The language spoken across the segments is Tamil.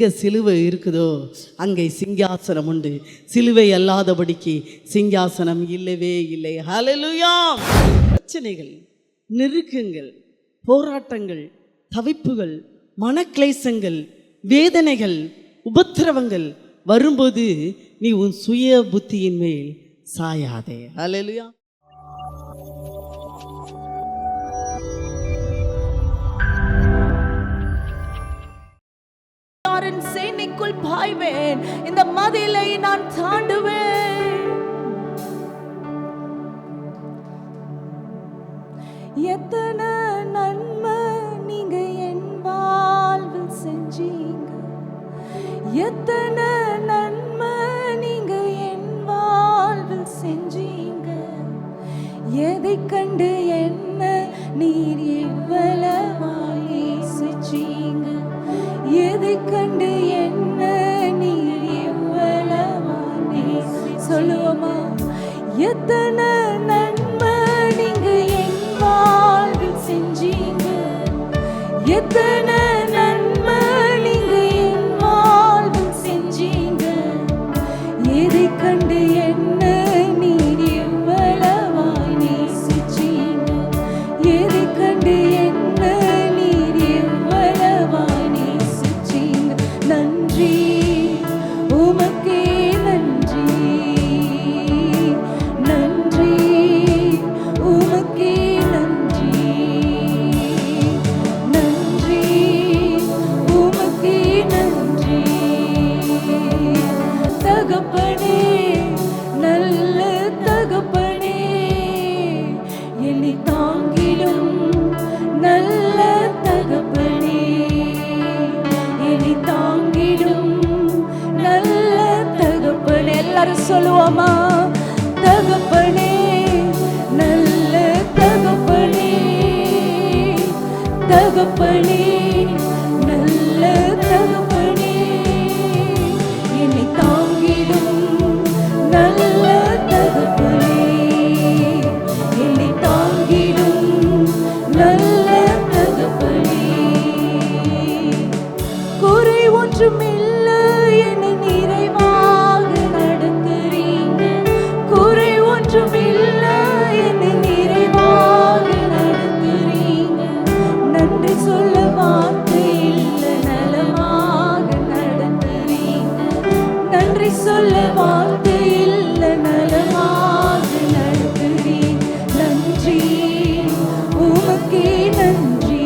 எங்கே சிலுவை இருக்குதோ அங்கே சிங்காசனம் உண்டு. சிலுவை அல்லாதபடிக்கு சிங்காசனம் இல்லவே இல்லை. ஹல்லேலூயா. பிரச்சனைகள், நெருக்கங்கள், போராட்டங்கள், தவிப்புகள், மனக்லேசங்கள், வேதனைகள், உபத்திரவங்கள் வரும்போது நீ உன் சுய புத்தியின் மேல் சாயாதே. ஹல்லேலூயா. சேனைக்குள் பாய்வேன், இந்த மதிலை நான் தாண்டுவேன். எத்தனை நன்மை நீங்க என் வாழ்வில் செஞ்சீங்க, எத்தனை நன்மை நீங்க என் வாழ்வில் செஞ்சீங்க. எதை கண்டு என்ன நீர் இவ்வளவாய் நேசிச்சீங்க, எதை கண்டு என்ன நீர் இவ்வளவாய் நேசி. சொல்லுவோமா? எத்தனை நன்மை நீங்க என் வாழ்வில் செஞ்சீங்க, எத்தனை நன்மை நீங்க என் வாழ்வில் செஞ்சீங்க. எதை கண்டு என்ன நீர் இவ்வளவாய் நேசிச்சீங்க, எதை கண்டு என்ன நீர் இவ்வளவாய் நேசிச்சீங்க. நன்றி உமக்கே நன்றி, நன்றி உமக்கே நன்றி, நன்றி உமக்கே நன்றி. தகப்பனே, நல்ல தகப்பனே, என்னை தாங்கிடும் நல்ல தகப்பனே, என்னை தாங்கிடும் நல்ல தகப்பனே. எல்லாரும் சொல்லுவோமா? தகப்பனே, நல்ல தகப்பனே, தகப்பனே, நல்ல தகப்பனே, என்னை தாங்கிடும் நல்ல தகப்பனே, என்னை தாங்கிடும் நல்ல தகப்பனே. குறை ஒன்றுமில்லை, என்னை நிறைவாக நடத்துறீங்க. குறை ஒன்றுமில்லை, என்னை நிறைவாக நடத்துறீங்க. நன்றி சொல்ல வார்த்தை இல்லை, நலமாக நடத்துறீங்க. நன்றி சொல்ல வார்த்தை இல்லை, நலமாக நடத்துறீங்க. நன்றி உமக்கே நன்றி,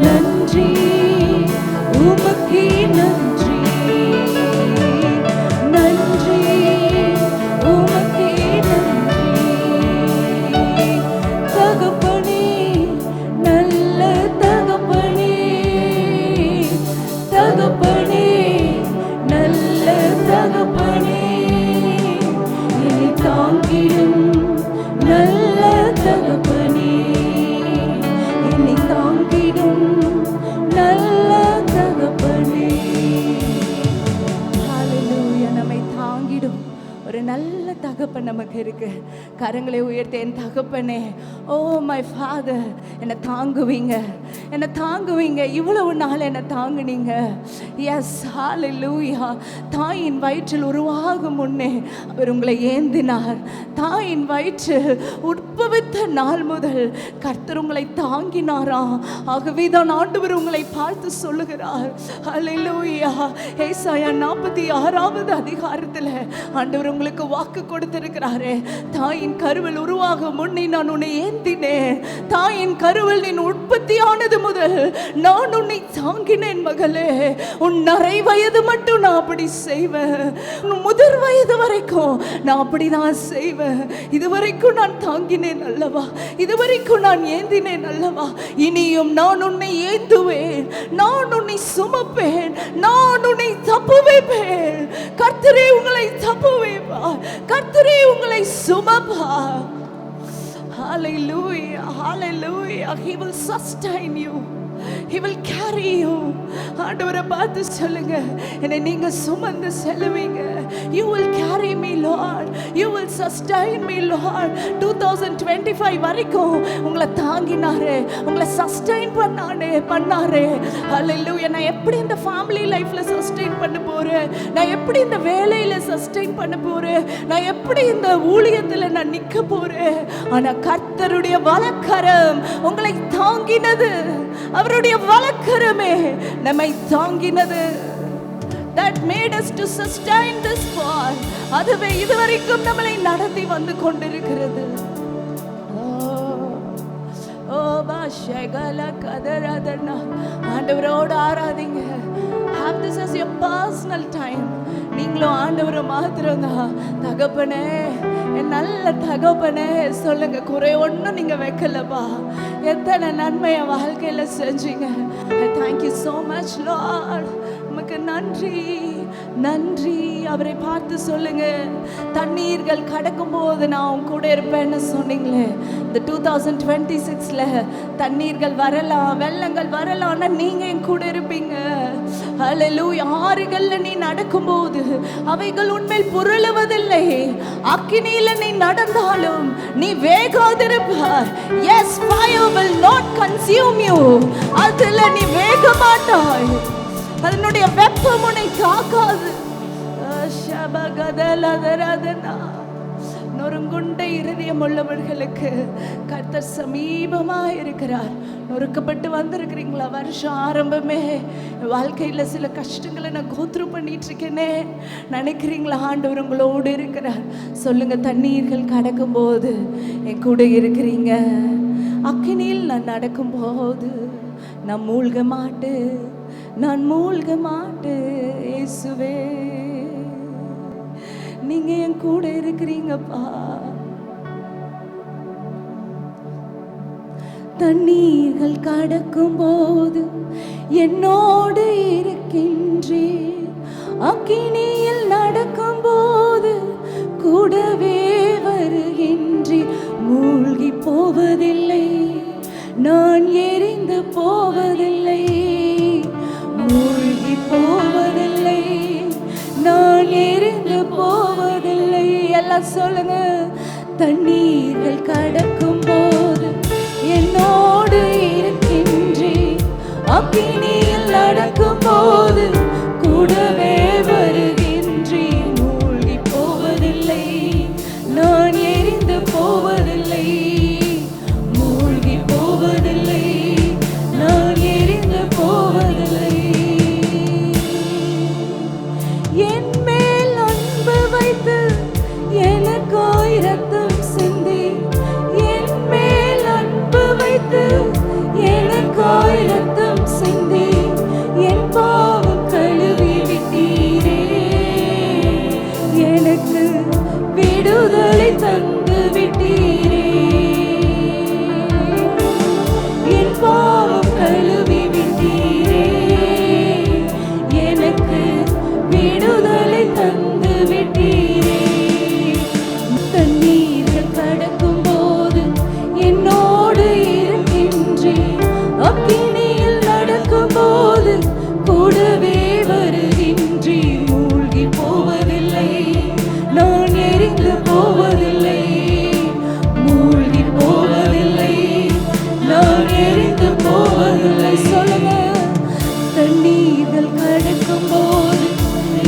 நன்றி உமக்கே நன்றி, நன்றி உமக்கே நன்றி. தகப்பனே, நல்ல தகப்பனே, தகப்பனே, நல்ல தகப்பனே, என்னை தாங்கிடும் நல்ல தகப்பனே, என்னை தாங்கிடும் நல்ல தகப்பனே. ஹல்லேலூயா. நம்மை தாங்கிடும் ஒரு நல்ல தகப்பன் நமக்கு இருக்கு. கரங்களை உயர்த்த, என் தகப்பனே, ஓ மை ஃபாதர், என்னை தாங்குவீங்க, என்னை தாங்குவீங்க. இவ்வளவு நாள் என்னை தாங்குனீங்க. எஸ், ஹல்லேலூயா. தாயின் வயிற்றில் உருவாகும் முன்னே அவர் உங்களை ஏந்தினார். தாயின் வயிற்றில் உட்பவித்த நாள் முதல் கர்த்தர் உங்களை தாங்கினாராம். ஆகவே தான் ஆண்டவர் உங்களை பார்த்து சொல்லுகிறார், ஹல்லேலூயா. ஏசாயா 46வது அதிகாரத்தில் ஆண்டவர் உங்களுக்கு வாக்கு கொடுத்திருக்கிறாரு. தாயின் கருவில் உருவாகும் முன்னே நான் உன்னை ஏந்தினேன். தாயின் கருவில் நீ உற்பத்தியானது முதல் நான் உன்னை தாங்கினேன் மகளே. உன் நரை வயது மட்டும் நான் அப்படி செய்வேன், உன் முதிர் வயது வரைக்கும் நான் அப்படிதான் செய்வேன். இதுவரைக்கும் நான் தாங்கினேன் அல்லவா, இதுவரைக்கும் நான் ஏந்தினேன் அல்லவா. இனியும் நான் உன்னை ஏந்துவேன், நான் உன்னை சுமப்பேன், நான் உன்னை தப்பு வைப்பேன். கர்த்தரே உங்களை தப்பு வைப்பார், கர்த்தரே உங்களை சுமப்பார். Hallelujah, hallelujah. He will sustain you, He will carry you. ஆண்டவரை பார்த்து சொல்லுங்க, என்னை நீங்க சுமந்து செல்லுவீங்க. You will carry me Lord. You will sustain me, Lord. 2025 வரைக்கும் உங்களை தாங்கினாரே, உங்களை சஸ்டெயின் பண்ணாரே. ஹalleluya. நான் எப்படி இந்த ஃபேமிலி லைஃப்ல சஸ்டெயின் பண்ண போறேன், நான் எப்படி இந்த வேலையில சஸ்டெயின் பண்ண போறேன், நான் எப்படி இந்த ஊழியத்துல நான் நிக்க போறேன். ஆனா கர்த்தருடைய வலக்கரம் உங்களை தாங்கினது, அவருடைய வலக்கரமே நம்மை தாங்கினது. That made us to sustain this far. அதுவே இதுவரைக்கும் நம்மளை நடத்தி வந்து கொண்டிருக்கிறது. ஓ பாஷகல கதரதனா, ஆண்டவரோடு ஆராதிங்க. Have this as your personal time. நீங்களும் ஆண்டவரை மாத்திரம்தான். தகப்பனே, என் நல்ல தகப்பனே சொல்லுங்க. குறை ஒன்றும் நீங்க வைக்கலப்பா. எத்தனை நன்மை என் வாழ்க்கையில செஞ்சீங்க. Thank you so much Lord. உமக்கு நன்றி, நன்றி. அவரை பார்த்து சொல்லுங்க, தண்ணீர்கள் கடக்கும் போது நான் உன் கூட இருப்பேன்னு சொன்னீங்களே. இந்த 2026ல தண்ணீர்கள் வரலாம், வெள்ளங்கள் வரலாம், ஆனா நீங்க என் கூட இருப்பீங்க. ஹalleluya. ஆறுகள்ல நீ நடக்கும்போது அவைகள் உன்மேல் புரளுவதில்லை. அக்கினியில நீ நடந்தாலும் நீ வேகாதிருப்பாய். Yes, fire will not consume you. அதுல நீ வேக மாட்டாய். அதனுடைய வெப்பம் உன்னை தாக்காது. நொறுங்குண்ட இருதயம் உள்ளவர்களுக்கு கர்த்தர் சமீபமா இருக்கிறார். நொறுக்கப்பட்டு வந்திருக்கிறீங்களா? வருஷம் ஆரம்பமே வாழ்க்கையில சில கஷ்டங்களை நான் கோத்ரூ பண்ணிட்டு இருக்கேனே நினைக்கிறீங்களா? ஆண்டவர் உங்களோடு இருக்கிறார். சொல்லுங்க, தண்ணீர்கள் கடக்கும் போது என் கூட இருக்கிறீங்க. அக்கினியில் நான் நடக்கும் போது நான் மூழ்க மாட்டேன், நான் மூழ்க மாட்டேன். இயேசுவே, நீங்க என் கூட இருக்கிறீங்கப்பா. தண்ணீர்கள் கடக்கும் போது என்னோடு இருக்கின்றேன். அக்கினியில் நடக்கும் போது கூடவே வருகின்றேன். மூழ்கி போவதில்லை, நான் எரிந்து போவதில்லை. மூழ்கி போவதில்லை, நான் எரிந்து போவதில்லை. எல்லாம் சொல்லுங்க. தண்ணீர்கள் கடக்கும் போது என்னோடு இருக்கின்றேன். அக்கினியில் நடக்கும் போது கூடவே வருகின்றேன். மூழ்கி போவதில்லை, நான் எரிந்து போவதில்லை. மூழ்கி போவதில்லை, நான் எரிந்து போவதில்லை. என் மேல் அன்பு வைத்து எனக்காய் ரத்தம் சிந்தி, என் மேல் அன்பு வைத்து எனக்காய் ரத்தம் சிந்தி, என் பாவம் கழுவி விட்டீரே. எனக்கு விடுதலை தந்து விட்டீரே. என் பாவம் கழுவி விட்டீரே. எனக்கு விடுதலை தந்து விட்டீரே. தண்ணீர்கள் கடக்கும் போது என்னோடு இருக்கின்றேன். அக்கினியில் நடக்கும் போது கூடவே வருகின்றேன். மூழ்கி போவதில்லை, நான் எரிந்து போவதில்லை. மூழ்கி போவதில்லை, நான் எரிந்து போவதில்லை. சொல்லுங்க. தண்ணீர்கள் கடக்கும் போது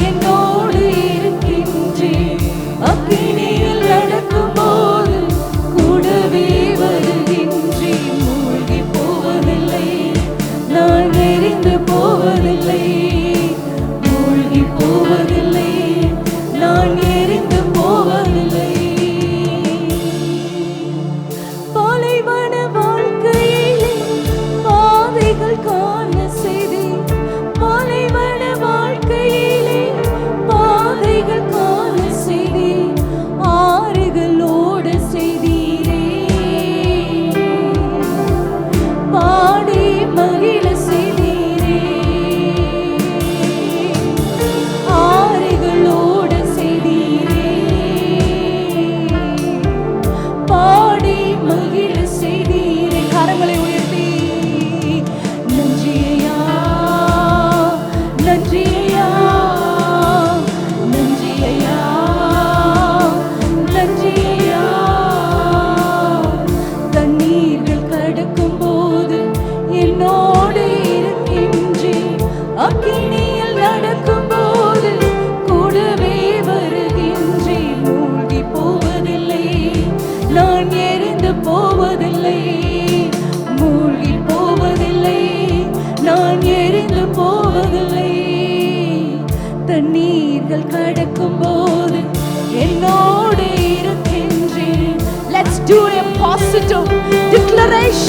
என்னோடு இருக்கின்றேன். அக்கினியில் நடக்கும் போது கூடவே வருகின்றேன். மூழ்கி போவதில்லை, நான் எரிந்து போவதில்லை. மூழ்கி போவதில்லை, நான் எரிந்து போவதில்லை.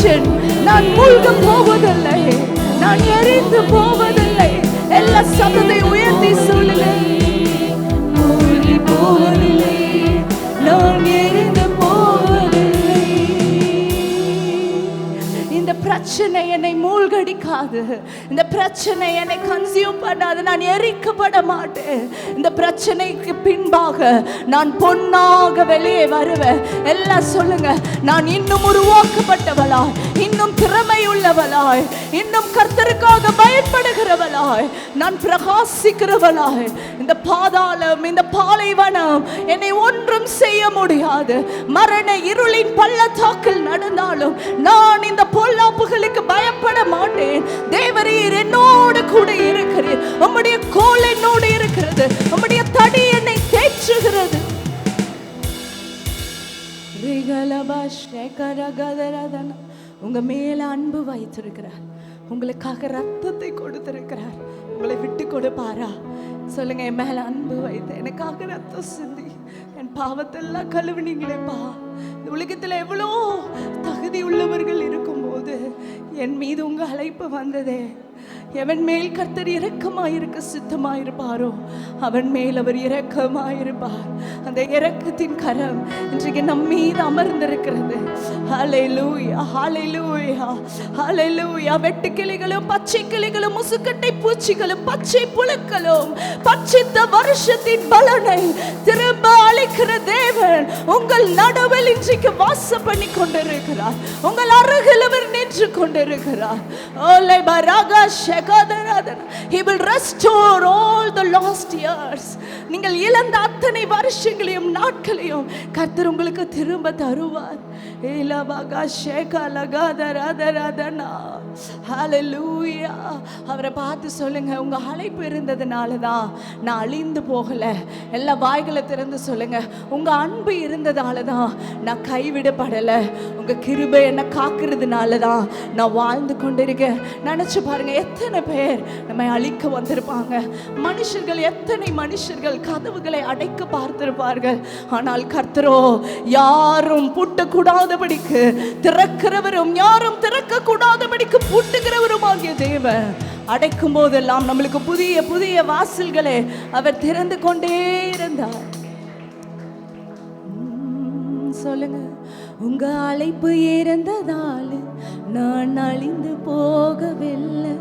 டிப்ரெஷன். நான் மூழ்க போவதில்லை, நான் எரிந்து போவதில்லை. எல்லா சத்தத்தை உயர்த்தி சொல்லுங்க. மூழ்கி போவதில்லை, நான் எரிந்து போவதில்லை. இந்த பிரச்சனை என்னை மூழ்கடிக்காது, இந்த பிரச்சனை என்னை கன்சியூம் பண்ணாது, நான் எரிக்கப்பட மாட்டேன். இந்த பிரச்சனைக்கு பின்பாக நான் பொன்னாக வெளியே வருவேன். எல்லாம் சொல்லுங்க. நான் இன்னும் உருவாக்கப்பட்டவளாய், இன்னும் திறமை உள்ளவளாய், இன்னும் கர்த்தருக்காக பயன்படுகிறவளாய், நான் பிரகாசிக்கிறவளாய். இந்த பாதாளம், இந்த பாலைவனம் என்னை ஒன்றும் செய்ய முடியாது. மரண இருளின் பள்ளத்தாக்கில் நடந்தாலும் நான் இந்த பொல்லாப்புகளுக்கு பயப்பட மாட்டேன். தேவரீர் என்னோடு கூட இருக்கிறீர். உம்முடைய கோல் என்னோடு இருக்கிறது, உம்முடைய தடி என்னை தேற்றுகிறது. உங்க மேல அன்பு வைத்திருக்கிறார், உங்களுக்காக ரத்தத்தை கொடுத்திருக்கிறார். உங்களை விட்டு கொடுப்பாரா? சொல்லுங்க. என் மேல அன்பு வைத்து எனக்காக ரத்தம் சிந்தி என் பாவத்தெல்லாம் கழுவினீங்களேப்பா. இந்த உலகத்துல எவ்வளோ தகுதி உள்ளவர்கள் இருக்கும்போது என் மீது உங்க அழைப்பு வந்ததே. எவன் மேல் கர்த்தர் இரக்கமாயிருக்க சித்தமாயிருப்பாரோ அவன் மேல் அவர் இரக்கமாயிருப்பார். அந்த இரக்கத்தின் கரம் இன்றைக்கு நம் மீது அமர்ந்திருக்கிறது. ஹல்லேலூயா, ஹல்லேலூயா, ஹல்லேலூயா. வெட்டு கிளிகளும் பச்சை கிளிகளும் முசுக்கட்டை பூச்சிகளும் பச்சை புழுக்களும் பட்சித்த வருஷத்தின் பலனை திரும்ப அளிக்கிற தேவன் உங்கள் நடுவில் இன்றைக்கு வாசம் பண்ணி கொண்டிருக்கிறார். உங்கள் அருகில் அவர் நின்று கொண்டிருக்கிறார். ஓலை பராகா He will restore all the lost years. நீங்கள் இழந்த அத்தனை வருஷங்களையும் நாட்களையும் கர்த்தர் உங்களுக்கு திரும்ப தருவார். ஹல்லேலூயா. அவரை பார்த்து சொல்லுங்க. உங்க அழைப்பு இருந்ததுனால தான் நான் அழிந்து போகல. எல்லா வாய்களை திறந்து சொல்லுங்க. உங்க அன்பு இருந்ததால தான் நான் கைவிடப்படல. உங்க கிருபை என்ன காக்குறதுனால தான் நான் வாழ்ந்து கொண்டிருக்கேன். நினைச்சு பாருங்க, எத்தனை பேர் நம்மை அழிக்க வந்திருப்பாங்க. மனுஷர்கள், எத்தனை மனுஷர்கள் கதவுகளை அடைக்க பார்த்திருப்பார்கள். ஆனால் கர்த்தரோ யாரும் பூட்டக்கூடாதபடிக்கு திறக்கிறவரும் யாரும் திறக்க கூடாதபடிக்கு பூட்டுகிறவரும் ஆகிய தேவன் அடைக்கும் போதெல்லாம் நம்மளுக்கு புதிய புதிய வாசல்களை அவர் திறந்து கொண்டே இருந்தார். சொல்லுங்க. உங்க அழைப்பு இருந்ததால் நான் அழிந்து போகவில்லை.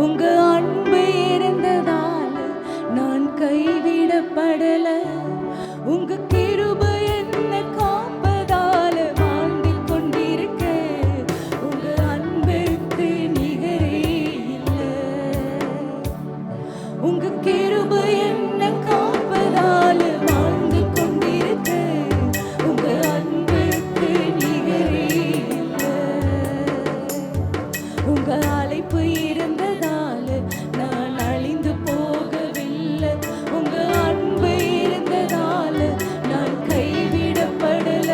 உங்க அன்பு இருந்ததால் நான் கைவிடப்படல. உங்க கிருபை என்ன காப்பதால வாழ்ந்து கொண்டிருக்க. உங்க அன்புக்கு நிகரே இல்லை. உங்க கிருபை என்ன காப்பதால வாழ்ந்து கொண்டிருக்க. உங்க அன்புக்கு நிகரே இல்லை. உங்க அழைப்பு இருந்ததால நான் அழிந்து போகவில்லை. உங்க அன்பு இருந்ததால நான் கைவிடப்படல.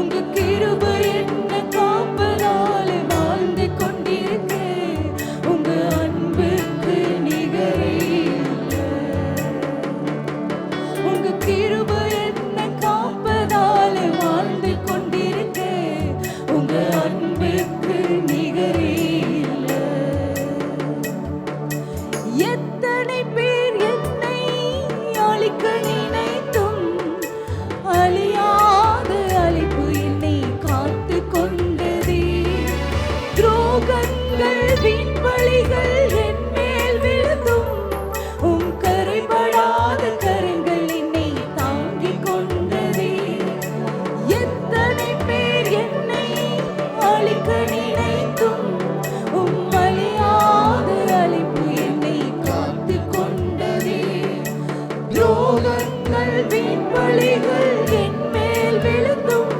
உங்க கிருபை என்ன காப்பதால வாழ்ந்து கொண்டிருக்க. உங்க அன்புக்கு நிகரே இல்லை. உங்க கிருபை என்ன காப்பதால வாழ்ந்து கொண்டிருக்க. உங்க அன்புக்கு நிகரே இல்லை. எத்தனை பேர் என்னை அழிக்க நினைத்தும் அழியாத அழிப்பு என்னை காத்து கொண்டதே. துரோகங்கள் வீண் பழிகள் என் மேல் விழுந்தும் உம் கரைபடாத கரங்கள் என்னை தாங்கிக் கொண்டதே. எத்தனை பேர் என்னை அழிக்க நினைத்தும் உம் அழியாத அழிப்பு என்னை காத்து கொண்டதே. துரோகங்கள் வீண் பழிகள் என் மேல் விழுந்தும்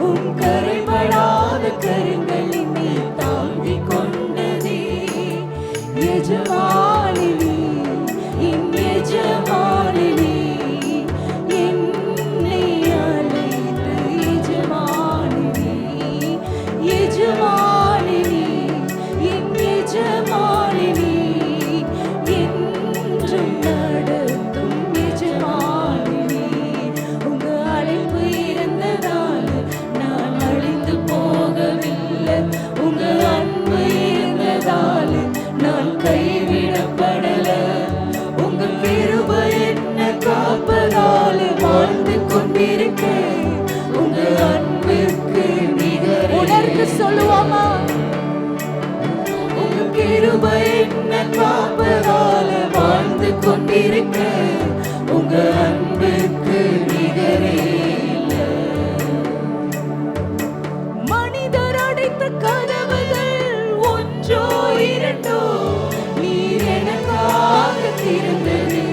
உம் கரைபடாத கரங்கள் என்னை தாங்கிக் கொண்டதே. எஜமானினி, என் எஜமானினி, என்னை அழைத்து எஜமானினி, எஜமானினி, என் எஜமானினி, என்றும் நடத்தும் எஜமானினி. உங்க வாழ்ந்து கொண்டிருக்க உங்க அன்புக்கு நிகரே. உணர்ந்து சொல்லுவோமா? உங்க கிருபை என்ன காப்பதால வாழ்ந்து கொண்டிருக்க உங்க அன்புக்கு நிகரே. மனிதர் அடைத்த கதவுகள் ஒன்றோ இரண்டோ, நீர் எனக்காக திறந்தது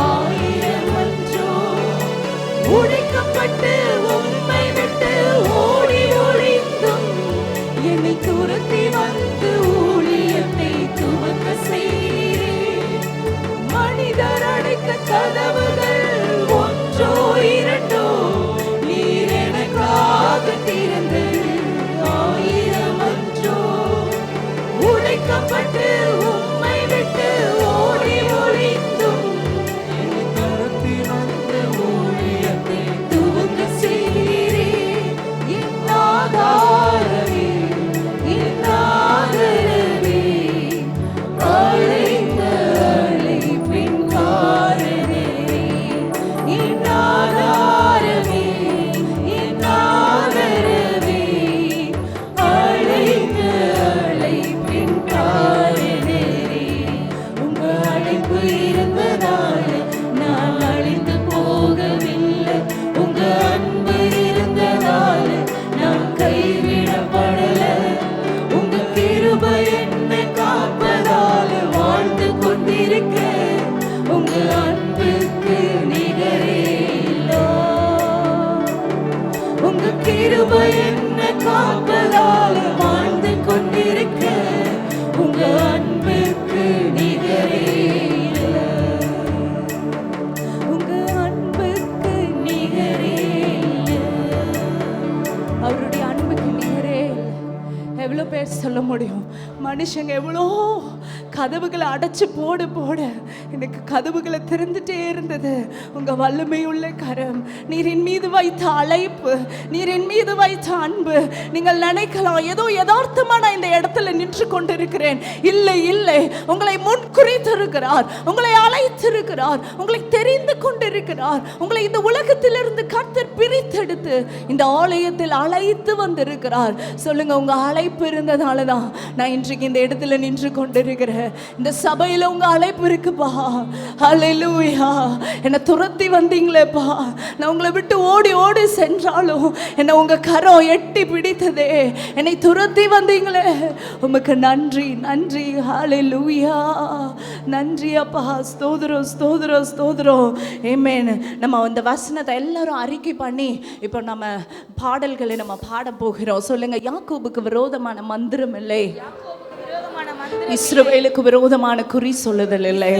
ஆயிரம் அன்றோ. உடைக்கப்பட்டு உம்மை விட்டு ஓடி ஒளிந்தும் என்னை துரத்தி வந்து ஊழியத்தை துவக்க செய்கிறேன். மனிதர் அடைத்த கதவுகள் ஒன்றோ இரண்டோ, நீர் எனக்காக திறந்தது ஆயிரம் அன்றோ. உடைக்கப்பட்டு உம்மை விட்டு ஓடி ஒளிந்தும் என்னை துரத்தி வந்து ஊழியத்தை துவக்க செய்கிறேன். என் ஆதாரமே, என் ஆதரவே, அழைத்த அழைப்பின் காரணரே. என் ஆதாரமே, என் ஆதரவே, அழைத்த அழைப்பின் காரணரே. உங்க அழைப்பு இருந்ததால நான் அழிந்து போகவில்லை. உங்க அன்பு இருந்ததால நான் கைவிடப்படல. உங்க கிருபை என்னை காப்பதால வாழ்ந்து கொண்டிருக்க உங்க அன்புக்கு நிகரே இல்ல. உங்க கிருபை என்னை காப்பதால வாழ்ந்து கொண்டிருக்க உங்க அன்புக்கு நிகரே இல்ல. உங்க அன்புக்கு நிகரே இல்ல. அவருடைய அன்புக்கு நிகரே இல்ல. எவ்வளோ பேர் சொல்ல முடியும்? மனுஷங்க எவ்வளோ கதவுகளை அடைச்சு போட போட எனக்கு கதவுகளை திறந்துட்டே இருந்தது. உங்க வல்லமையுள்ள கரம், நீரின் மீது வைத்த அழைப்பு, நீரின் மீது வைத்த அன்பு. நீங்கள் நினைக்கலாம் ஏதோ யதார்த்தமா நான் இந்த இடத்துல நின்று கொண்டிருக்கிறேன். இல்லை இல்லை, உங்களை முன்குறித்திருக்கிறார், உங்களை அழைத்திருக்கிறார், உங்களை தெரிந்து கொண்டிருக்கிறார். உங்களை இந்த உலகத்திலிருந்து கர்த்தர் பிரித்தெடுத்து இந்த ஆலயத்தில் அழைத்து வந்திருக்கிறார். சொல்லுங்க, உங்க அழைப்பு இருந்ததால தான் நான் இன்றைக்கு இந்த இடத்துல நின்று கொண்டிருக்கிறேன். இந்த சபையில உங்க அழைப்பு இருக்குப்பா. ஹல்லேலூயா. என்னை துரத்தி வந்தீங்களேப்பா. நான் உங்களை விட்டு ஓடி ஓடி சென்றாலும் என்னை உங்க கரம் எட்டி பிடித்ததே. என்னை துரத்தி வந்தீங்களே, உமக்கு நன்றி நன்றி. ஹல்லேலூயா. நன்றி அப்பா. ஸ்தோத்திரம் ஸ்தோத்திரம் ஸ்தோத்திரம். ஆமென். நம்ம அந்த வசனத்தை எல்லாரும் அறிக்கை பண்ணி இப்போ நம்ம பாடல்களை நம்ம பாட போகிறோம். சொல்லுங்க, யாக்கோபுக்கு விரோதமான மந்திரம் இல்லை, இஸ்ரவேலுக்கு விரோதமான குறி சொல்லுதல் இல்லை.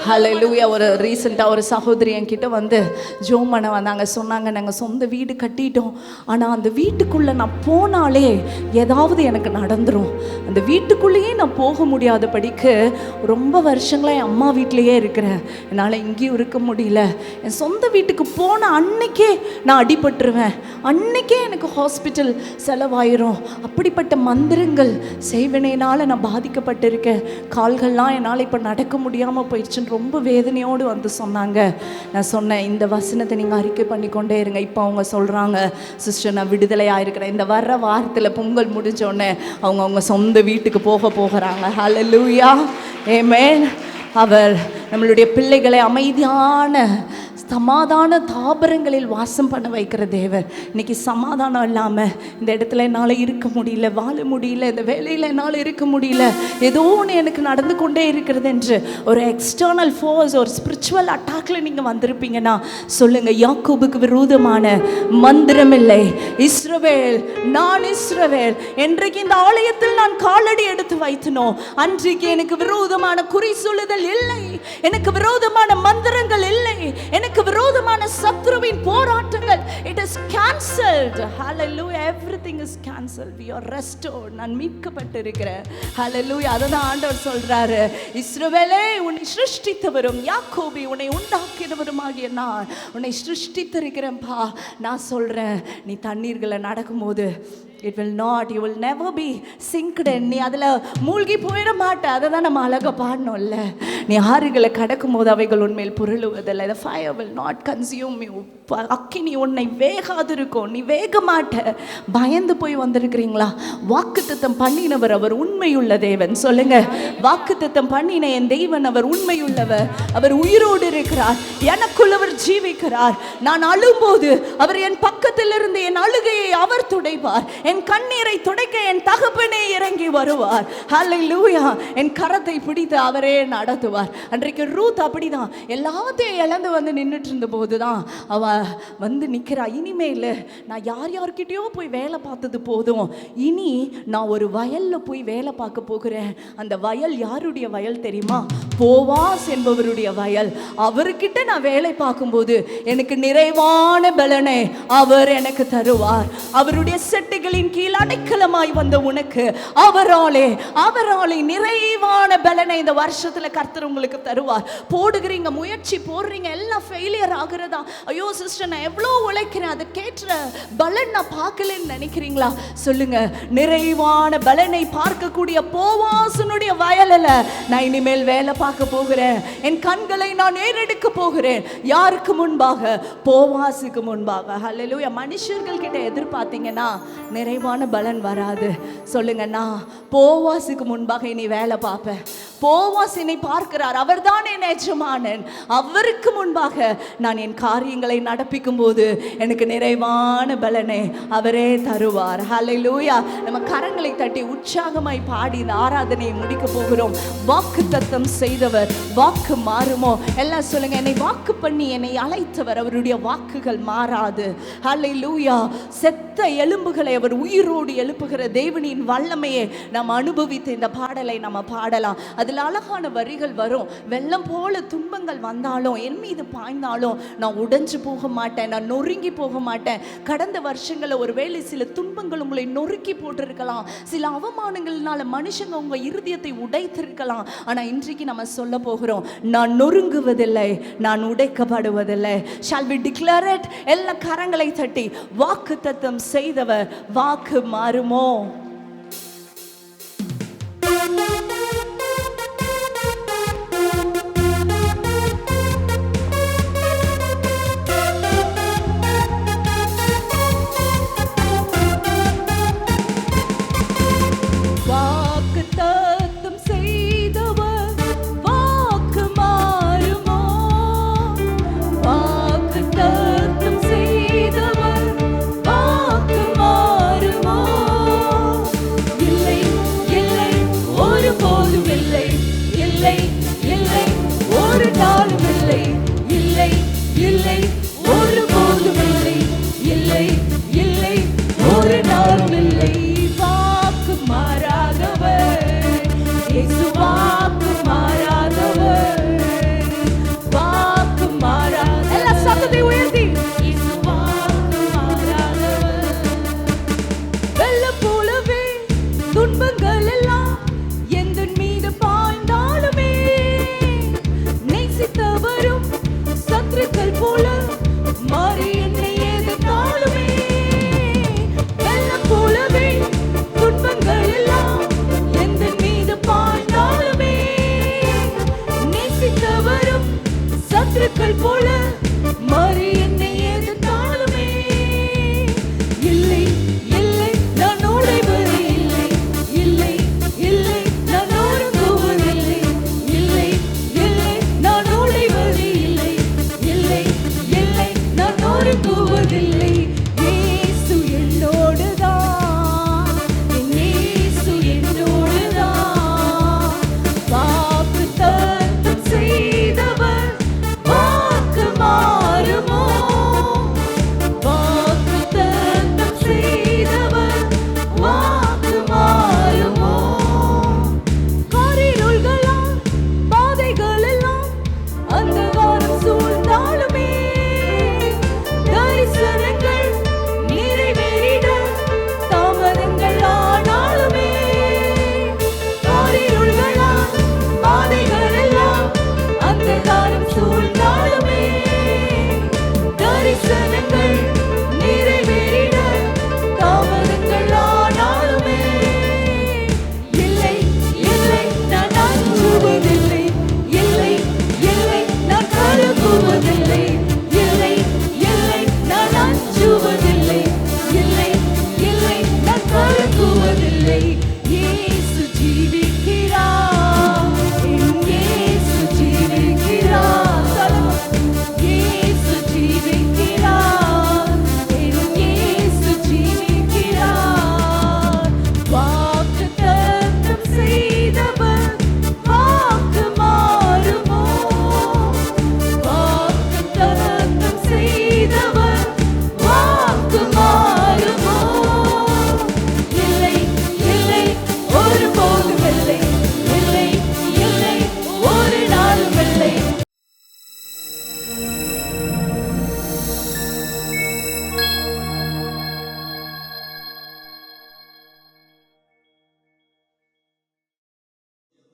ஹல்லேலூயா. ஒரு ரீசெண்டாக ஒரு சகோதரி என்கிட்ட வந்து ஜோம் பண்ண வந்தாங்க. சொன்னாங்க, நாங்கள் சொந்த வீடு கட்டிட்டோம், ஆனால் அந்த வீட்டுக்குள்ளே நான் போனாலே ஏதாவது எனக்கு நடந்துடும். அந்த வீட்டுக்குள்ளேயே நான் போக முடியாதபடிக்கு ரொம்ப வருஷங்களாக என் அம்மா வீட்டிலையே இருக்கிறேன். என்னால் எங்கேயும் இருக்க முடியல. என் சொந்த வீட்டுக்கு போன அன்னைக்கே நான் அடிபட்டுருவேன், அன்னைக்கே எனக்கு ஹாஸ்பிட்டல் செலவாயிரும். அப்படிப்பட்ட மந்திரங்கள் செய்வனையினால் நான் பாதிக்கப்பட்டிருக்கேன். கால்கள்லாம் என்னால் இப்போ நடக்க முடியாமல் போயிடுச்சுன்னு ரொம்ப வேதனையோடு வந்து சொன்னாங்க. நான் சொன்னேன், இந்த வசனத்தை நீங்கள் அறிக்கை பண்ணிக்கொண்டே இருங்க. இப்போ அவங்க சொல்கிறாங்க, சிஸ்டர் நான் விடுதலையாக இருக்கிறேன். இந்த வர்ற வாரத்தில் பொங்கல் முடிஞ்சோடனே அவங்க சொந்த வீட்டுக்கு போகிறாங்க. ஹல்லேலூயா. ஆமென். அவர் நம்மளுடைய பிள்ளைகளை அமைதியான சமாதான தாபரங்களில் வாசம் பண்ண வைக்கிற தேவர். இன்னைக்கு சமாதானம் இல்லாமல் இந்த இடத்துல என்னால் இருக்க முடியல, வாழ முடியல, இந்த வேலையில் என்னால் இருக்க முடியல, ஏதோ ஒன்று எனக்கு நடந்து கொண்டே இருக்கிறது என்று ஒரு எக்ஸ்டர்னல் ஃபோர்ஸ், ஒரு ஸ்பிரிச்சுவல் அட்டாக்ல நீங்கள் வந்திருப்பீங்கன்னா சொல்லுங்கள், யாக்கோபுக்கு விரோதமான மந்திரம் இல்லை. இஸ்ரவேல், நான் இஸ்ரவேல் என்றைக்கு இந்த ஆலயத்தில் நான் காலடி எடுத்து வைத்தனோ அன்றைக்கு எனக்கு விரோதமான குறி சொல்லுதல் இல்லை, எனக்கு விரோதமான மந்திரங்கள் இல்லை, எனக்கு விரோதமான சத்ருவின் போராட்டங்கள் It is cancelled. Hallelujah. Everything is cancelled. We are restored. நான் மீட்கப்பட்டிருக்கிறேன். Hallelujah. அதுதான் ஆண்டவர் சொல்றாரு, இஸ்ரவேலே உன்னை சிருஷ்டித்தவரும் யாக்கோபே உன்னை உண்டாக்கினவருமாகிய நான் உன்னை சிருஷ்டித்திருக்கிறேன்பா. நான் சொல்றேன், நீ தண்ணீர்களை நடக்கும்போது it will not, you will never be sinked. நீ அதில் மூழ்கி போயிட மாட்ட. அதை தான் நம்ம அழகாக பாடணும்ல. நீ ஆறுகளை கடக்கும் போது அவைகள் உண்மையில் புரளுவதில்லை. the fire will not consume you. அக்கினி உன்னை வேகாதிருக்கும், நீ வேக மாட்ட. பயந்து போய் வந்திருக்கிறீங்களா? வாக்குத்தத்தம் பண்ணினவர் அவர் உண்மையுள்ள தேவன். சொல்லுங்க, வாக்குத்தத்தம் பண்ணின என் தேவன் அவர் உண்மையுள்ளவர். அவர் உயிரோடு இருக்கிறார், எனக்குள்ளவர் ஜீவிக்கிறார். நான் அழும்போது அவர் என் பக்கத்தில் இருந்து என் அழுகையை அவர் துடைப்பார். என் கண்ணீரை துடைக்க என் தகப்பனே இறங்கி வருவார். ஹல்லேலூயா. என் கரத்தை பிடித்து அவரே நடத்துவார். அன்றைக்கு ரூத் அப்படிதான் எல்லாத்தையும் இழந்து வந்து நின்றுட்டு இருந்த போதுதான் அவ வந்து நிற்கிறா. இனிமேல் நான் யார்கிட்டயோ போய் வேலை பார்த்தது போதும், இனி நான் ஒரு வயல்ல போய் வேலை பார்க்க போகிறேன். அந்த வயல் யாருடைய வயல் தெரியுமா? போவாஸ் என்பவருடைய வயல். அவர்கிட்ட நான் வேலை பார்க்கும்போது எனக்கு நிறைவான பலனை அவர் எனக்கு தருவார். அவருடைய செட்டைகளின் கீழ் அடைக்கலமாய் வந்த உனக்கு அவராலே நிறைவான பலனை இந்த வருஷத்துல கர்த்தர் உங்களுக்கு தருவார். போடுகிறீங்க, முயற்சி போடுறீங்க, எல்லாம் ஃபெயிலியர் ஆகுறதா? ஐயோ சிஸ்டர், நான் எவ்வளோ உழைக்கிறேன், அதை கேட்டுற பலன் நான் பார்க்கலன்னு நினைக்கிறீங்களா? சொல்லுங்க, நிறைவான பலனை பார்க்கக்கூடிய போவாசனுடைய வயலில் நான் இனிமேல் வேலை பார்க்க போகிறேன். என் கண்களை நான் ஏறெடுக்க போகிறேன். யாருக்கு முன்பாக? போவாசுக்கு முன்பாக. ஹல்லேலூயா. மனுஷர்கள் கிட்ட எதிர்பார்த்தீங்கன்னா நிறைவான பலன் வராது. சொல்லுங்க, நான் போவாசுக்கு முன்பாக இனி வேலை பார்ப்பேன். போவாஸ் என்னை பார்க்கிறார், அவர்தான் என் எஜமானன். அவருக்கு முன்பாக நான் என் காரியங்களை நடப்பிக்கும் போது எனக்கு நிறைவான பலனை அவரே தருவார். ஹல்லேலூயா. நம்ம கரங்களை தட்டி உற்சாகமாய் பாடி இந்த ஆராதனையை முடிக்க போகிறோம். வாக்கு தத்தம் செய்தவர் வாக்கு மாறுமோ? எல்லாம் சொல்லுங்க, என்னை வாக்கு பண்ணி என்னை அழைத்தவர், அவருடைய வாக்குகள் மாறாது. ஹல்லேலூயா. செத்த எலும்புகளை அவர் உயிரோடு எழுப்புகிற தேவனின் வல்லமையை நாம் அனுபவித்து இந்த பாடலை நம்ம பாடலாம். அதில் அழகான வரிகள் வரும். வெள்ளம் போல துன்பங்கள் வந்தாலும், என் மீது பாய்ந்தாலும் நான் உடைஞ்சு போக மாட்டேன், நான் நொறுங்கி போக மாட்டேன். கடந்த வருஷங்களில் ஒருவேளை சில துன்பங்கள் உங்களை நொறுக்கி போட்டிருக்கலாம், சில அவமானங்கள்னால மனுஷங்க உங்க இருதயத்தை உடைத்திருக்கலாம். ஆனால் இன்றைக்கு நம்ம சொல்ல போகிறோம், நான் நொறுங்குவதில்லை, நான் உடைக்கப்படுவதில்லை. Shall we declare it? எல்லா கரங்களை தட்டி வாக்கு தத்தம் செய்தவர் வாக்கு மாறுமோ? ஒரு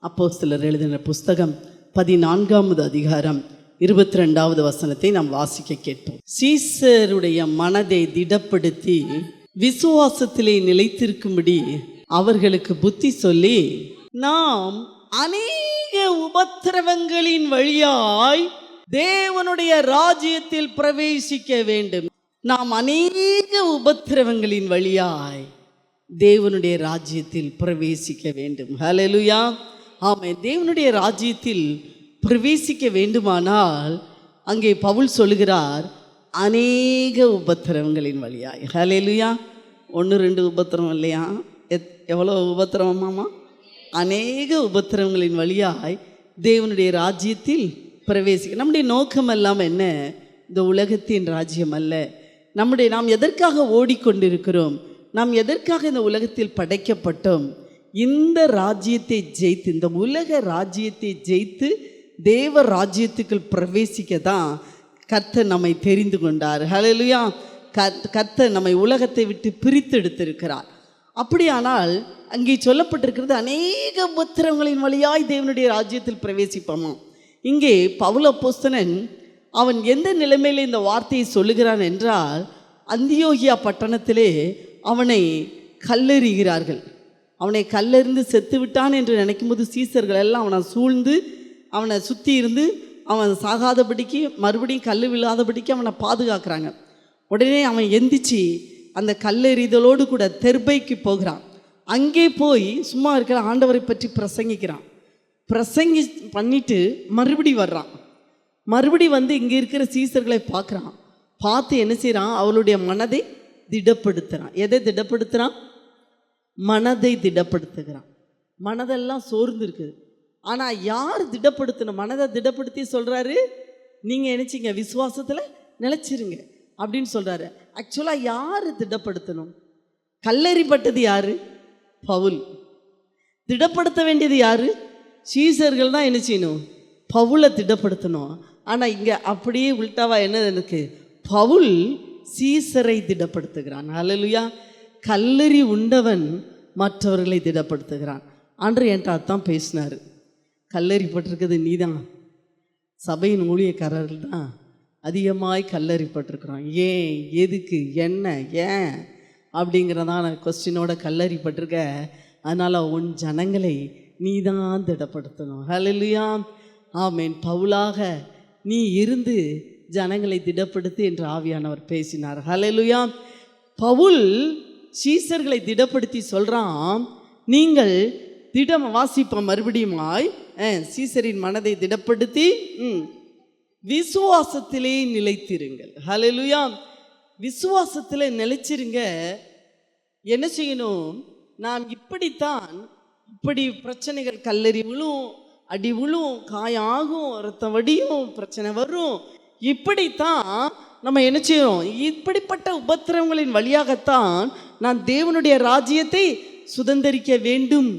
அப்போஸ்தலர் எழுதின புஸ்தகம் 14வது அதிகாரம் 22வது வசனத்தை நாம் வாசிக்க கேட்போம். சீசருடைய மனதை திடப்படுத்தி விசுவாசத்திலே நிலைத்திருக்கும்படி அவர்களுக்கு புத்தி சொல்லி, நாம் அநேக உபத்திரவங்களின் வழியாய் தேவனுடைய ராஜ்யத்தில் பிரவேசிக்க வேண்டும். நாம் அநேக உபத்திரவங்களின் வழியாய் தேவனுடைய ராஜ்யத்தில் பிரவேசிக்க வேண்டும். ஹல்லேலூயா. ஆமென். தேவனுடைய ராஜ்யத்தில் பிரவேசிக்க வேண்டுமானால் அங்கே பவுல் சொல்லுகிறார், அநேக உபத்திரவங்களின் வழியாய். ஹல்லேலூயா. 1-2 உபத்திரவம் இல்லையா? எவ்வளோ உபத்திரவமாமா? அநேக உபத்திரவங்களின் வழியாய் தேவனுடைய ராஜ்யத்தில் பிரவேசிக்க. நம்முடைய நோக்கம் எல்லாம் என்ன? இந்த உலகத்தின் ராஜ்யம் அல்ல. நாம் எதற்காக ஓடிக்கொண்டிருக்கிறோம்? நாம் எதற்காக இந்த உலகத்தில் படைக்கப்பட்டோம்? இந்த ராஜ்யத்தை ஜெயித்து, இந்த உலக ராஜ்யத்தை ஜெயித்து தேவ ராஜ்யத்துக்குள் பிரவேசிக்க தான் கர்த்தர் நம்மை தெரிந்து கொண்டார். ஹல்லேலூயா. கர்த்தர் நம்மை உலகத்தை விட்டு பிரித்து எடுத்திருக்கிறார். அப்படியானால் அங்கே சொல்லப்பட்டிருக்கிறது, அநேக உபத்திரவங்களின் வழியாய் தேவனுடைய ராஜ்யத்தில் பிரவேசிப்போமா. இங்கே பவுல் அப்போஸ்தலன் அவன் எந்த நிலைமையில் இந்த வார்த்தையை சொல்லுகிறான் என்றால், அந்தியோகியா பட்டணத்திலே அவனை கல்லெறிகிறார்கள். அவனை கல்லெறிந்து செத்து விட்டான் என்று நினைக்கும்போது சீசர்கள் எல்லாம் அவனை சூழ்ந்து அவனை சுற்றி இருந்து அவன் சாகாதபடிக்கு, மறுபடியும் கல் விழாதபடிக்கு அவனை பாதுகாக்கிறாங்க. உடனே அவன் எந்திரிச்சு அந்த கல்லெறிதலோடு கூட தெர்பைக்கு போகிறான். அங்கே போய் சும்மா இருக்கிற ஆண்டவரை பற்றி பிரசங்கிக்கிறான். பிரசங்கி பண்ணிட்டு மறுபடி வர்றான். மறுபடி வந்து இங்கே இருக்கிற சீசர்களை பார்க்குறான். பார்த்து என்ன செய்கிறான்? அவளுடைய மனதை திடப்படுத்துகிறான். எதை திடப்படுத்துகிறான்? மனதை திடப்படுத்துகிறான். மனதெல்லாம் சோர்ந்து இருக்குது. ஆனால் யார் திடப்படுத்தணும்? மனதை திடப்படுத்தி சொல்கிறாரு, நீங்கள் நினச்சிங்க விசுவாசத்தில் நிலச்சிருங்க அப்படின்னு சொல்கிறாரு. ஆக்சுவலாக யார் திடப்படுத்தணும்? கல்லெறிப்பட்டது யார்? பவுல். திடப்படுத்த வேண்டியது யார்? சீசர்கள் தான் என்ன செய்யணும்? பவுலை திடப்படுத்தணும். ஆனால் இங்கே அப்படியே உள்டாவா என்ன எனக்கு? பவுல் சீசரை திடப்படுத்துகிறான். ஹல்லேலூயா. கல்லெறி உண்டவன் மற்றவர்களை திடப்படுத்துகிறான். அன்று என்கிட்ட அதான் பேசினார். கல்லெறிப்பட்டிருக்கிறது நீதான், சபையின் ஊழியக்காரர்கள் தான் அதிகமாய் கல்லெறிப்பட்டிருக்கிறோம். ஏன், எதுக்கு, என்ன, ஏன் அப்படிங்கிறதான கொஸ்டினோட கல்லெறிப்பட்டிருக்க. அதனால் உன் ஜனங்களை நீ தான் திடப்படுத்தணும். ஹல்லேலூயா. ஆமென். பவுலாக நீ இருந்து ஜனங்களை திடப்படுத்து என்று ஆவியானவர் பேசினார். ஹல்லேலூயா. பவுல் சீசர்களை திடப்படுத்தி சொல்கிறான், நீங்கள் வாசிப்போம் மறுபடியுமாய். சீசரின் மனதை திடப்படுத்தி விசுவாசத்திலே நிலைத்திருங்கள். ஹல்லேலூயா. விசுவாசத்தில் நிலைச்சிருங்க. என்ன செய்யணும்? நாம் இப்படித்தான், இப்படி பிரச்சனைகள், கல்லெறி விழும், அடி விழும், காயாகும், ரத்தம் வடியும், பிரச்சனை வரும். இப்படித்தான் நம்ம என்ன செய்யறோம்? இப்படிப்பட்ட உபத்திரவங்களின் வழியாகத்தான் நான் தேவனுடைய ராஜ்யத்தை சுதந்தரிக்க வேண்டும்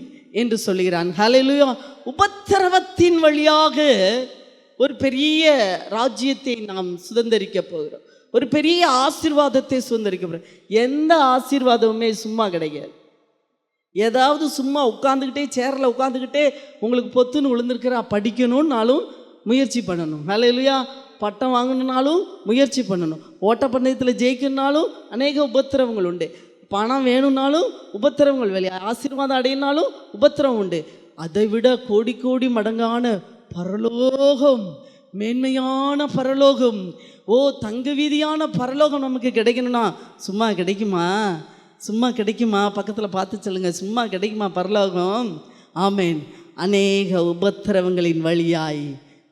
என்று சொல்கிறான். ஹல்லேலூயா. உபத்திரவத்தின் வழியாக ஒரு பெரிய ராஜ்யத்தை நாம் சுதந்தரிக்க போகிறோம். ஒரு பெரிய ஆசீர்வாதத்தை சுதந்தரிக்க போகிறோம். எந்த ஆசீர்வாதமுமே சும்மா கிடைக்காது. ஏதாவது சும்மா உட்காந்துக்கிட்டே, சேரில் உட்காந்துக்கிட்டே உங்களுக்கு பொத்துன்னு விழுந்திருக்கிறா, படிக்கணும்னாலும் முயற்சி பண்ணணும். ஹல்லேலூயா. பட்டம் வாங்கணுன்னாலும் முயற்சி பண்ணணும். ஓட்டப்பந்தயத்தில் ஜெயிக்கணுன்னாலும் அநேக உபத்திரவங்கள் உண்டு. பணம் வேணும்னாலும் உபத்திரவங்கள், வெளியே ஆசீர்வாதம் அடையினாலும் உபத்திரவம் உண்டு. அதை விட கோடி கோடி மடங்கான பரலோகம், மேன்மையான பரலோகம், தங்க வீதியான பரலோகம் நமக்கு கிடைக்கணும்னா சும்மா கிடைக்குமா? சும்மா கிடைக்குமா? பக்கத்தில் பார்த்து சொல்லுங்க, சும்மா கிடைக்குமா பரலோகம்? ஆமென். அநேக உபத்திரவங்களின் வழியாய்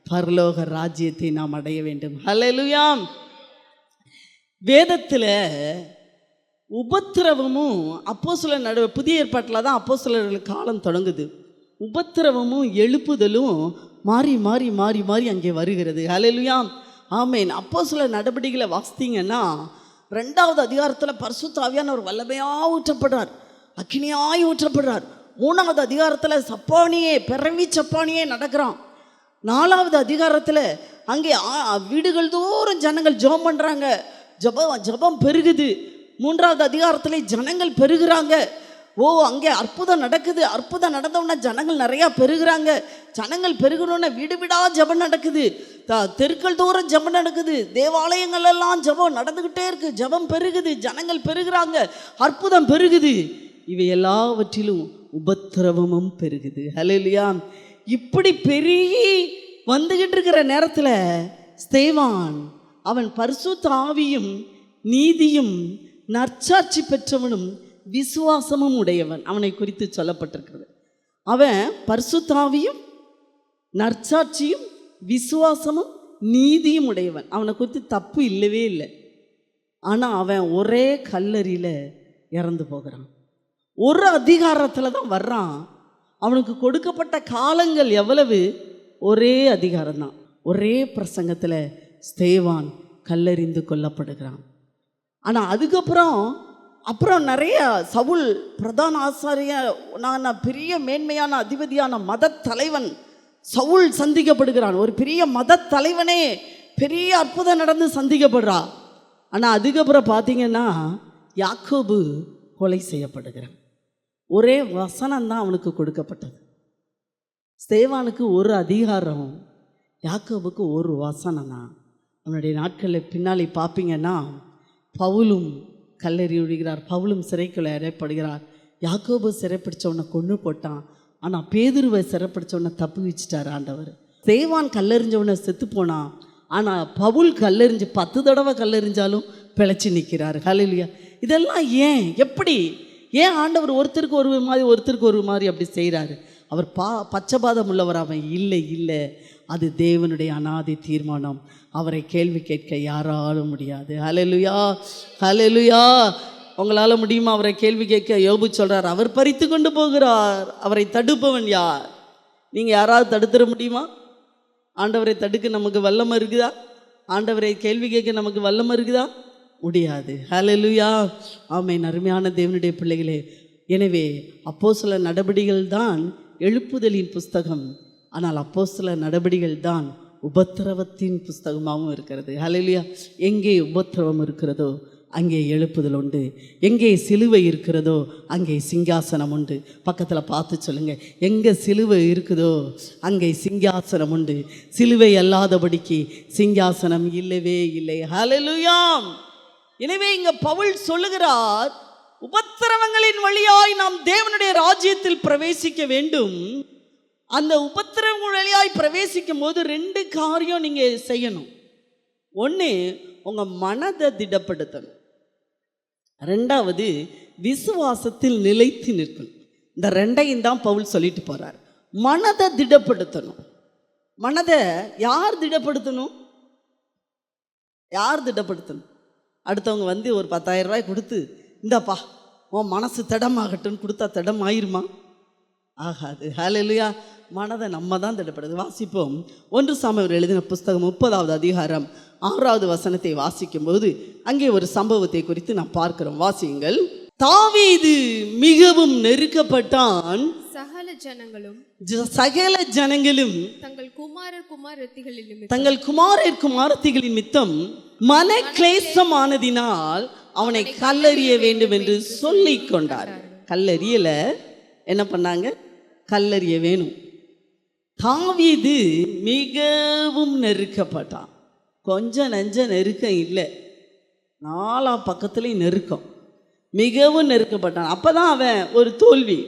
பரலோக ராஜ்யத்தை நாம் அடைய வேண்டும். ஹல்லேலூயா. வேதத்தில் உபத்திரவமும் அப்போஸ்தலர் நடுவே, புதிய ஏற்பாட்டில் தான் அப்போஸ்தலர்களுக்கு காலம் தொடங்குது. உபத்திரவமும் எழுப்புதலும் மாறி மாறி மாறி மாறி அங்கே வருகிறது. ஹல்லேலூயா. ஆமென். அப்போஸ்தலர் நடவடிக்கைகளை வாசித்தீங்கன்னா 2வது அதிகாரத்தில் பரிசுத்த ஆவியானவர் வல்லமையாக ஊற்றப்படுறார், அக்கினியாய் ஊற்றப்படுறார். 3வது அதிகாரத்தில் சப்பானியே, பிறவி சப்பானியே நடக்கிறான். 4வது அதிகாரத்தில் அங்கே வீடுகள் தோறும் ஜனங்கள் ஜெபம் பண்ணுறாங்க, ஜெபம் பெருகுது. 3வது அதிகாரத்தில் ஜனங்கள் பெருகிறாங்க. அங்கே அற்புதம் நடக்குது, அற்புதம் நடந்தோன்னா ஜனங்கள் நிறையா பெருகிறாங்க, ஜனங்கள் பெருகணுன்னா வீடு வீடா ஜெபம் நடக்குது, தெருக்கள் தோறும் ஜெபம் நடக்குது, தேவாலயங்கள் எல்லாம் ஜெபம் நடந்துக்கிட்டே இருக்குது, ஜெபம் பெருகுது, ஜனங்கள் பெருகிறாங்க, அற்புதம் பெருகுது. இவை எல்லாவற்றிலும் உபத்திரவமும் பெருகுது. ஹல்லேலூயா. இப்படி பெருகி வந்துகிட்டு இருக்கிற நேரத்தில் ஸ்தேவான் அவன் பரிசுத்த ஆவியும் நீதியும் நற்சாட்சி பெற்றவனும் விசுவாசமும் உடையவன், அவனை குறித்து சொல்லப்பட்டிருக்கிறது. அவன் பரிசுத்த ஆவியும் நற்சாட்சியும் விசுவாசமும் நீதியும் உடையவன். அவனை குறித்து தப்பு இல்லவே இல்லை. ஆனால் அவன் ஒரே கல்லறியில் இறந்து போகிறான். ஒரு அதிகாரத்தில் தான் வர்றான். அவனுக்கு கொடுக்கப்பட்ட காலங்கள் எவ்வளவு? ஒரே அதிகாரம்தான். ஒரே பிரசங்கத்தில் ஸ்தேவான் கல்லறிந்து கொல்லப்படுகிறான். ஆனால் அப்புறம் நிறைய சவுல் பிரதான ஆசாரிய பெரிய மேன்மையான அதிபதியான மத தலைவன் சவுல் சந்திக்கப்படுகிறான். ஒரு பெரிய மத தலைவனே பெரிய அற்புதம் நடந்து சந்திக்கப்படுறா. ஆனால் அதுக்கப்புறம் பார்த்தீங்கன்னா யாக்கோபு கொலை செய்யப்படுகிறான். ஒரே வசனம்தான் அவனுக்கு கொடுக்கப்பட்டது. ஸ்தேவானுக்கு ஒரு அதிகாரம், யாக்கோபுக்கு ஒரு வசனம் தான். அவனுடைய நாட்களில் பின்னாலே பார்ப்பீங்கன்னா பவுலும் கல்லறி விடுகிறார், பவுலும் சிறைக்குள்ள அடைப்படுகிறார். யாக்கோபு சிறைப்பிடிச்சவனை கொன்று போட்டான். ஆனால் பேதுருவை சிறைப்பிடிச்சவனை தப்பு வச்சுட்டார் ஆண்டவர். ஸ்தேவான் கல்லெறிஞ்சவனை செத்து போனான். ஆனால் பவுல் கல்லெறிஞ்சு 10 தடவை கல்லெறிஞ்சாலும் பிழைச்சி நிற்கிறார். ஹல்லேலூயா. இதெல்லாம் ஏன், எப்படி, ஏன் ஆண்டவர் ஒருத்தருக்கு ஒரு மாதிரி ஒருத்தருக்கு ஒரு மாதிரி அப்படி செய்கிறாரு? அவர் பச்சபாதம் உள்ளவர் அவன் இல்லை. அது தேவனுடைய அநாதி தீர்மானம். அவரை கேள்வி கேட்க யாராலும் முடியாது. ஹல்லேலூயா, ஹல்லேலூயா. உங்களால் முடியுமா அவரை கேள்வி கேட்க? யோபு சொல்கிறார், அவர் பறித்து கொண்டு போகிறார், அவரை தடுப்பவன் யார்? நீங்கள் யாராவது தடுத்துட முடியுமா? ஆண்டவரை தடுக்க நமக்கு வல்லமை இருக்குதா? ஆண்டவரை கேள்வி கேட்க நமக்கு வல்லமை இருக்குதா? முடியாது. ஹல்லேலூயா, ஆமென். அருமையான தேவனுடைய பிள்ளைகளே, எனவே அப்போஸ்தலர் நடபடிகள் தான் எழுப்புதலின் புஸ்தகம். ஆனால் அப்போஸ்தலர் நடபடிகள் தான் உபத்திரவத்தின் புஸ்தகமாகவும் இருக்கிறது. ஹல்லேலூயா. எங்கே உபத்திரவம் இருக்கிறதோ அங்கே எழுப்புதல் உண்டு. எங்கே சிலுவை இருக்கிறதோ அங்கே சிங்காசனம் உண்டு. பக்கத்தில் பார்த்து சொல்லுங்கள், எங்கே சிலுவை இருக்குதோ அங்கே சிங்காசனம் உண்டு. சிலுவை அல்லாதபடிக்கு சிங்காசனம் இல்லவே இல்லை. ஹல்லேலூயா. எனவே இங்கே பவுல் சொல்லுகிறார், உபத்திரவங்களின் வழியாய் நாம் தேவனுடைய ராஜ்யத்தில் பிரவேசிக்க வேண்டும். அந்த உபத்திரவங்கள் வழியாய் பிரவேசிக்கும் போது 2 காரியம் நீங்கள் செய்யணும். ஒன்று, உங்கள் மனதை திடப்படுத்தணும். 2வது, விசுவாசத்தில் நிலைத்து நிற்கணும். இந்த 2ஐயும் தான் பவுல் சொல்லிட்டு போகிறார். மனதை திடப்படுத்தணும். மனதை யார் திடப்படுத்தணும்? யார் திடப்படுத்தணும்? அடுத்தவங்க வந்து ஒரு 10,000 ரூபாய் கொடுத்து, இந்தாப்பா உன் மனசு திடமாகட்டும்னு கொடுத்தா திடம் ஆயிருமா? ஆகாது. ஹல்லேலூயா. மனதை நம்ம தான் திடப்படுது. வாசிப்போம். 1 சாமுவேல் எழுதின புஸ்தகம் 30வது அதிகாரம் 6வது வசனத்தை வாசிக்கும்போது அங்கே ஒரு சம்பவத்தை குறித்து நாம் பார்க்கிறோம். வாசியுங்கள். தாவீது மிகவும் நெருக்கப்பட்டான். சகல ஜனங்களும் தங்கள் குமாரர் குமாரத்திகளின் நிமித்தம் மன கிளேசமானதினால் அவனை கல்லறிய வேண்டும் என்று சொல்லி கொண்டார். கல்லறியல, என்ன பண்ணாங்க? கல்லறிய வேணும். தாவீது மிகவும் நெருக்கப்பட்டான். கொஞ்சம் நெஞ்ச நெருக்கம் இல்லை, 4 பக்கத்துலேயும் நெருக்கம். மிகவும் நெருக்கப்பட்டான். அப்போ தான் அவன் ஒரு தோல்வி.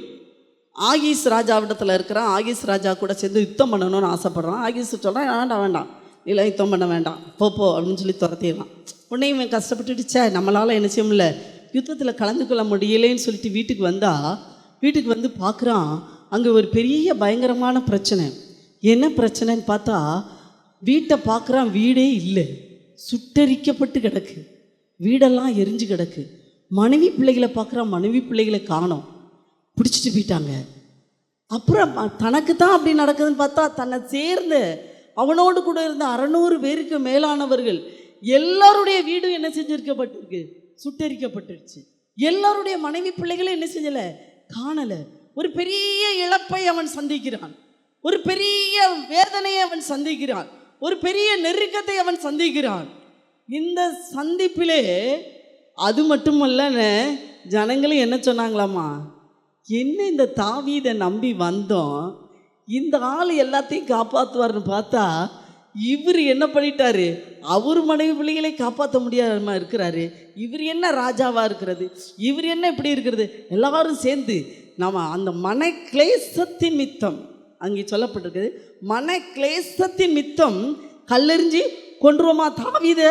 ஆகீஸ் ராஜாவிடத்தில் இருக்கிறான். ஆகீஸ் ராஜா கூட சேர்ந்து யுத்தம் பண்ணணும்னு ஆசைப்படுறான். ஆகீஸ் சொல்கிறான், வேண்டாம் இல்லை, யுத்தம் பண்ண வேண்டாம், போ அப்படின்னு சொல்லி துரத்திடலாம். உடனே இவன் கஷ்டப்பட்டுடுச்சே, நம்மளால் என்ன செய்ய முடியல, யுத்தத்தில் கலந்து கொள்ள முடியலேன்னு சொல்லிட்டு வீட்டுக்கு வந்து பார்க்குறான். அங்கே ஒரு பெரிய பயங்கரமான பிரச்சனை. என்ன பிரச்சனைன்னு பார்த்தா, வீட்டை பார்க்குறான், வீடே இல்லை, சுட்டரிக்கப்பட்டு கிடக்கு, வீடெல்லாம் எரிஞ்சு கிடக்கு. மனைவி பிள்ளைகளை பார்க்குறான், மனைவி பிள்ளைகளை காணோம், பிடிச்சிட்டு போயிட்டாங்க. அப்புறம் தனக்கு தான் அப்படி நடக்குதுன்னு பார்த்தா, தன்னை சேர்ந்த அவனோடு கூட இருந்த 600 பேருக்கு மேலானவர்கள் எல்லாருடைய வீடும் என்ன செஞ்சிருக்கப்பட்டிருக்கு? சுட்டரிக்கப்பட்டுருச்சு. எல்லாருடைய மனைவி பிள்ளைகளும் என்ன செஞ்சலை? காணலை. ஒரு பெரிய இழப்பை அவன் சந்திக்கிறான். ஒரு பெரிய வேதனையை அவன் சந்திக்கிறான். ஒரு பெரிய நெருக்கத்தை அவன் சந்திக்கிறான். இந்த சந்திப்பிலே அது மட்டுமல்ல, ஜனங்களும் என்ன சொன்னாங்களாமா? என்ன இந்த தாவீதை நம்பி வந்தோம், இந்த ஆள் எல்லாத்தையும் காப்பாற்றுவார்னு பார்த்தா இவர் என்ன பண்ணிட்டாரு, அவர் மனைவி பிள்ளைகளை காப்பாற்ற முடியாம இருக்கிறாரு. இவர் என்ன ராஜாவாக இருக்கிறது, இவர் என்ன இப்படி இருக்கிறது. எல்லாரும் சேர்ந்து நம்ம அந்த மன கிளேசத்தின் மித்தம், அங்கே சொல்லப்பட்டிருக்குது, மன கிளேசத்தின் மித்தம் கல்லெறிஞ்சு கொன்றுவோமா, தாவீதை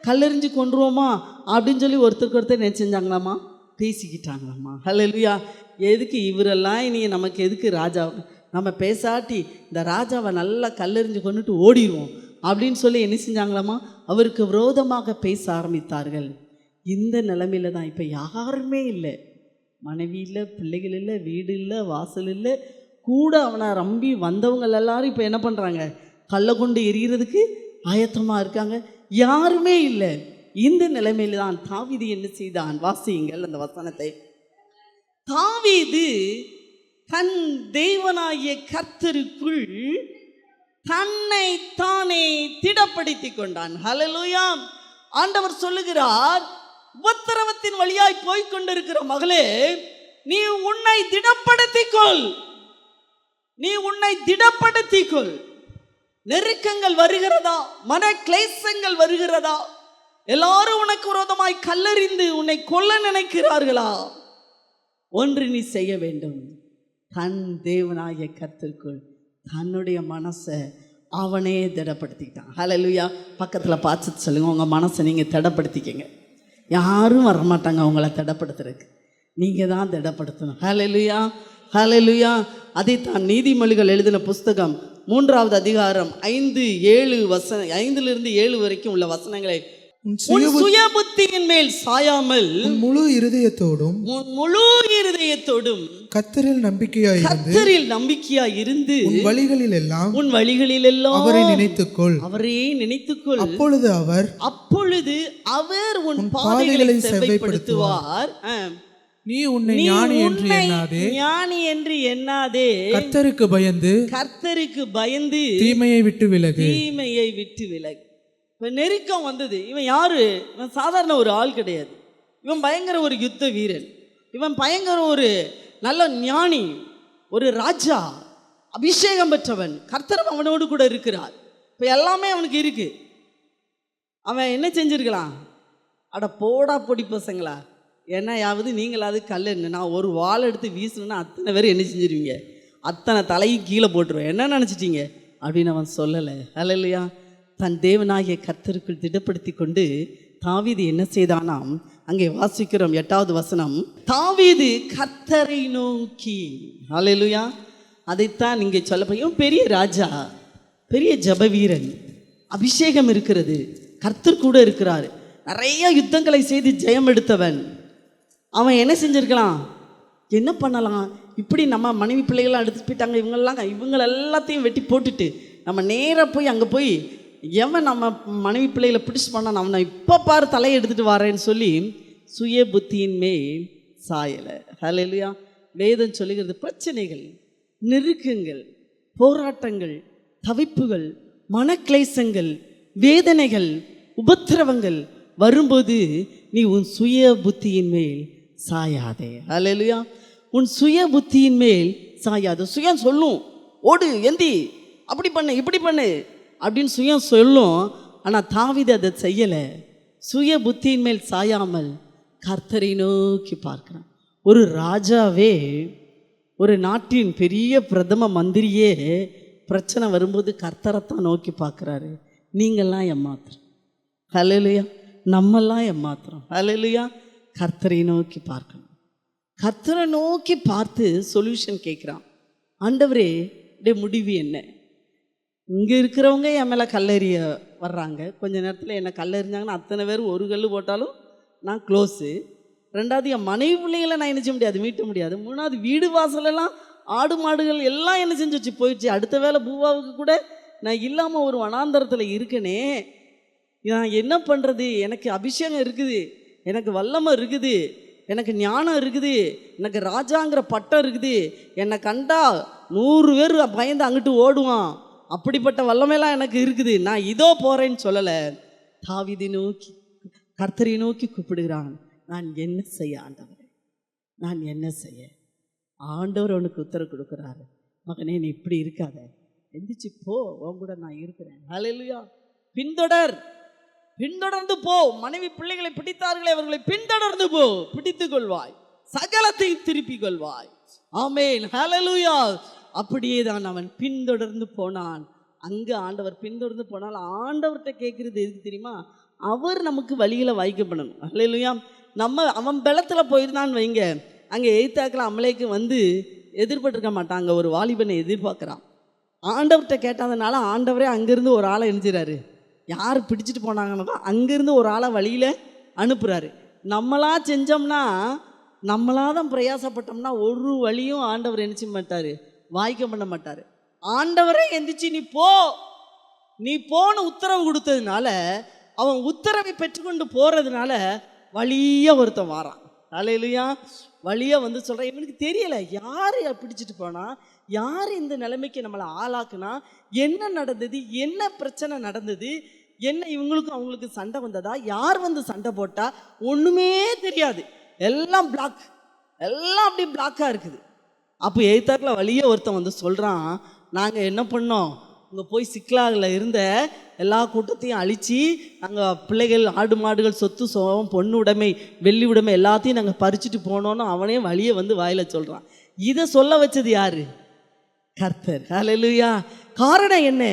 கல்லெறிஞ்சு கொன்றுவோமா அப்படின்னு சொல்லி ஒருத்தருக்கு ஒருத்தர் என்ன செஞ்சாங்களாமா, பேசிக்கிட்டாங்களாமா. ஹல்லேலூயா. எதுக்கு இவரெல்லாம் இனி நமக்கு எதுக்கு ராஜா, நம்ம பேசாட்டி இந்த ராஜாவை நல்லா கல்லெறிஞ்சு கொண்டுட்டு ஓடிடுவோம் அப்படின்னு சொல்லி என்ன செஞ்சாங்களாமா, அவருக்கு விரோதமாக பேச ஆரம்பித்தார்கள். இந்த நிலைமையில தான் இப்போ யாருமே இல்லை, மனைவி இல்லை, பிள்ளைகள் இல்லை, வீடு இல்லை, வாசல் இல்லை, கூட அவனை நம்பி வந்தவங்க எல்லாரும் இப்போ என்ன பண்ணுறாங்க, கல்லை கொண்டு எறிகிறதுக்கு ஆயத்தமாக இருக்காங்க. யாருமே இல்லை. இந்த நிலைமையில தான் தாவீது என்ன செய்தான், வாசியுங்கள் அந்த வசனத்தை. தாவீது தன் தேவனாகிய கர்த்தருக்குள் தன்னை தானே திடப்படுத்தி கொண்டான். ஹல்லேலூயா. ஆண்டவர் சொல்லுகிறார், உபத்திரவத்தின் வழியாய் போய்கொண்டிருக்கிற மகளே, நீ உன்னை திடப்படுத்திக்கொள், நீ உன்னை திடப்படுத்திக்கொள். நெருக்கங்கள் வருகிறதா, மன கிளேசங்கள் வருகிறதா, எல்லாரும் உனக்கு விரோதமாய் கல்லறிந்து உன்னை கொல்ல நினைக்கிறார்களா, ஒன்று நீ செய்ய வேண்டும், தன் தேவனாகிய கர்த்தருக்குள் தன்னுடைய மனசை அவனே திடப்படுத்திக்கிட்டான். ஹல்லேலூயா. பக்கத்தில் பார்த்து சொல்லுங்க, உங்கள் மனசை நீங்கள் திடப்படுத்திக்கங்க. யாரும் வரமாட்டாங்க உங்களை திடப்படுத்துறதுக்கு, நீங்கள் தான் திடப்படுத்தணும். ஹல்லேலூயா, ஹல்லேலூயா. அதைத்தான் நீதிமொழிகள் எழுதின புஸ்தகம் 3வது அதிகாரம் 5-7 வரைக்கும் உள்ள வசனங்களை, உன் சுய புத்தியின் மேல் சாயாமல் முழு இருதயத்தோடும் கர்த்தரில் நம்பிக்கையாய் இருந்து உன் வழிகளில் எல்லாம் அவரை நினைத்துக்கொள். அப்பொழுது அவர் உன் பாதைகளை செவ்வைப்படுத்துவார். நீ உன்னை ஞானி என்று எண்ணாதே. கர்த்தருக்கு பயந்து தீமையை விட்டு விலகு. இப்போ நெருக்கம் வந்தது. இவன் யாரு, இவன் சாதாரண ஒரு ஆள் கிடையாது. இவன் பயங்கர ஒரு யுத்த வீரன், இவன் பயங்கர ஒரு நல்ல ஞானி, ஒரு ராஜா, அபிஷேகம் பெற்றவன். கர்த்தர் அவனோடு கூட இருக்கிறார். இப்போ எல்லாமே அவனுக்கு இருக்கு. அவன் என்ன செஞ்சிருக்கலாம், அட போடா பொடி பசங்களா, என்னையாவது நீங்களாவது கல் என்ன, நான் ஒரு வாள் எடுத்து வீசணுன்னா அத்தனை பேர் என்ன செஞ்சிருவீங்க, அத்தனை தலையும் கீழே போட்டுருவேன், என்ன நினச்சிட்டீங்க அப்படின்னு அவன் சொல்லலை. ஹல்லேலூயா. தன் தேவனாகிய கர்த்தருக்குள் திடப்படுத்தி கொண்டு தாவீது என்ன செய்தானாம், அங்கே வாசிக்கிறோம் 8வது வசனம், தாவீது கர்த்தரை நோக்கி. ஹல்லேலூயா. அதைத்தான் இங்கே சொல்லப்படும். பெரிய ராஜா, பெரிய ஜப வீரன், அபிஷேகம் இருக்கிறது, கர்த்தர் கூட இருக்கிறார், நிறைய யுத்தங்களை செய்து ஜெயம் எடுத்தவன். அவன் என்ன செஞ்சிருக்கலாம், என்ன பண்ணலாம், இப்படி நம்ம மனைவி பிள்ளைகள்லாம் எடுத்துட்டு போயிட்டாங்க, இவங்க எல்லாத்தையும் வெட்டி போட்டுட்டு நம்ம நேராக போய் அங்கே போய் எவன் நம்ம மனைவி பிள்ளைகளை பிடிச்சி பண்ணான், அவனை இப்போ பாரு தலையை எடுத்துகிட்டு வரேன்னு சொல்லி சுய புத்தியின் மேல் சாயலை. ஹல்லேலூயா. வேதம் சொல்லுகிறது, பிரச்சனைகள், நெருக்கங்கள், போராட்டங்கள், தவிப்புகள், மனக்லேசங்கள், வேதனைகள், உபத்திரவங்கள் வரும்போது நீ உன் சுய புத்தியின் மேல் சாயாதே. ஹல்லேலூயா. உன் சுய புத்தியின் மேல் சாயாதே. சுயம் சொல்லும், ஓடு, எந்தி, அப்படி பண்ணு, இப்படி பண்ணு அப்படின்னு சுயம் சொல்லும். ஆனால் தாவீது அதை செய்யலை. சுய புத்தியின் மேல் சாயாமல் கர்த்தரை நோக்கி பார்க்கிறான். ஒரு ராஜாவே, ஒரு நாட்டின் பெரிய பிரதம மந்திரியே பிரச்சனை வரும்போது கர்த்தரைத்தான் நோக்கி பார்க்குறாரு. நீங்கள்லாம் ஏமாத்துறோம். ஹல்லேலூயா. நம்மெல்லாம் ஏமாத்துறோம். ஹல்லேலூயா. கர்த்தரை நோக்கி பார்க்கணும். கர்த்தரை நோக்கி பார்த்து சொல்யூஷன் கேட்குறான். ஆண்டவரே, முடிவு என்ன? இங்கே இருக்கிறவங்க என் மேலே கல்லெறிய வர்றாங்க, கொஞ்ச நேரத்தில் என்னை கல்லெறிஞ்சாங்கன்னா அத்தனை பேரும் ஒரு கல் போட்டாலும் நான் க்ளோஸு. ரெண்டாவது, என் மனைவி பிள்ளைகளை நான் என்ன செய்ய முடியாது, மீட்ட முடியாது. மூணாவது, வீடு வாசலெல்லாம் ஆடு மாடுகள் எல்லாம் என்ன செஞ்சிச்சு, போயிடுச்சு. அடுத்த வேளை பூவாவுக்கு கூட நான் இல்லாமல் ஒரு வனாந்தரத்தில் இருக்கனே, நான் என்ன பண்ணுறது? எனக்கு அபிஷேகம் இருக்குது, எனக்கு வல்லமை இருக்குது, எனக்கு ஞானம் இருக்குது, எனக்கு ராஜாங்கிற பட்டம் இருக்குது, என்னை கண்டா 100 பேர் பயந்து அங்கிட்டு ஓடுவான், அப்படிப்பட்ட வல்லமையெல்லாம் எனக்கு இருக்குது, நான் இதோ போகிறேன்னு சொல்லலை. தாவீதை நோக்கி, கர்த்தரை நோக்கி கூப்பிடுகிறான். நான் என்ன செய்ய ஆண்டவரே, நான் என்ன செய்ய? ஆண்டவர் அவனுக்கு உத்தரவு கொடுக்குறாரு, மகனே நீ இப்படி இருக்காத, எந்திரிச்சு போ, உன் கூட நான் இருக்கிறேன். ஹல்லேலூயா. பின்தொடர்ந்து போ. மனைவி பிள்ளைகளை பிடித்தார்களே அவர்களை பின்தொடர்ந்து போ, பிடித்துக் கொள்வாய், சகலத்தையும் திருப்பிக் கொள்வாய். ஆமென். ஹல்லேலூயா. அப்படியே தான் அவன் பின்தொடர்ந்து போனான். அங்கே ஆண்டவர் பின்தொடர்ந்து போனால் ஆண்டவர்கிட்ட கேட்குறது எதுக்கு தெரியுமா? அவர் நமக்கு வழிகளை வாய்க்கப்படணும். ஹல்லேலூயா. அவன் பலத்தில் போயிருந்தான்னு வைங்க, அங்கே எய்த்தாக்கில் அமலேக்கு வந்து எதிர்பட்டிருக்க மாட்டாங்க. ஒரு வாலிபனை எதிர்பார்க்குறான். ஆண்டவர்கிட்ட கேட்டதுனால ஆண்டவரே அங்கேருந்து ஒரு ஆளை எணிஞ்சிறாரு. யார் பிடிச்சிட்டு போனாங்கன்னா அங்கேருந்து ஒரு ஆளை வழியில் அனுப்புகிறாரு. நம்மளா செஞ்சோம்னா, நம்மளாக தான் பிரயாசப்பட்டோம்னா ஒரு வழியும் ஆண்டவர் நினச்சி மாட்டார், வாய்க்க பண்ண மாட்டார். ஆண்டவரே எந்திரிச்சு நீ போன்னு உத்தரவு கொடுத்ததுனால, அவன் உத்தரவை பெற்றுக்கொண்டு போகிறதுனால வழியாக ஒருத்தன் வாரான். ஹல்லேலூயா. வழியாக வந்து சொல்கிறேன், இவனுக்கு தெரியலை யார் பிடிச்சிட்டு போனா, யார் இந்த நிலைமைக்கு நம்மளை ஆளாக்குனா, என்ன நடந்தது, என்ன பிரச்சனை நடந்தது, என்ன இவங்களுக்கும் அவங்களுக்கு சண்டை வந்ததா, யார் வந்து சண்டை போட்டா, ஒன்றுமே தெரியாது. எல்லாம் பிளாக், எல்லாம் அப்படி பிளாக்காக இருக்குது. அப்போ எய்த்தாக்கில் வழியாக ஒருத்தன் வந்து சொல்கிறான், நாங்கள் என்ன பண்ணோம், இங்கே போய் சிக்லாகில் இருந்த எல்லா கூட்டத்தையும் அழித்து நாங்கள் பிள்ளைகள், ஆடு மாடுகள், சொத்து சோகம், பொண்ணு உடைமை, வெள்ளி உடைமை எல்லாத்தையும் நாங்கள் பறிச்சுட்டு போனோன்னு அவனே வழியை வந்து வாயில் சொல்கிறான். இதை சொல்ல வச்சது யார்? கர்த்தர். ஹல்லேலூயா. காரணம் என்ன?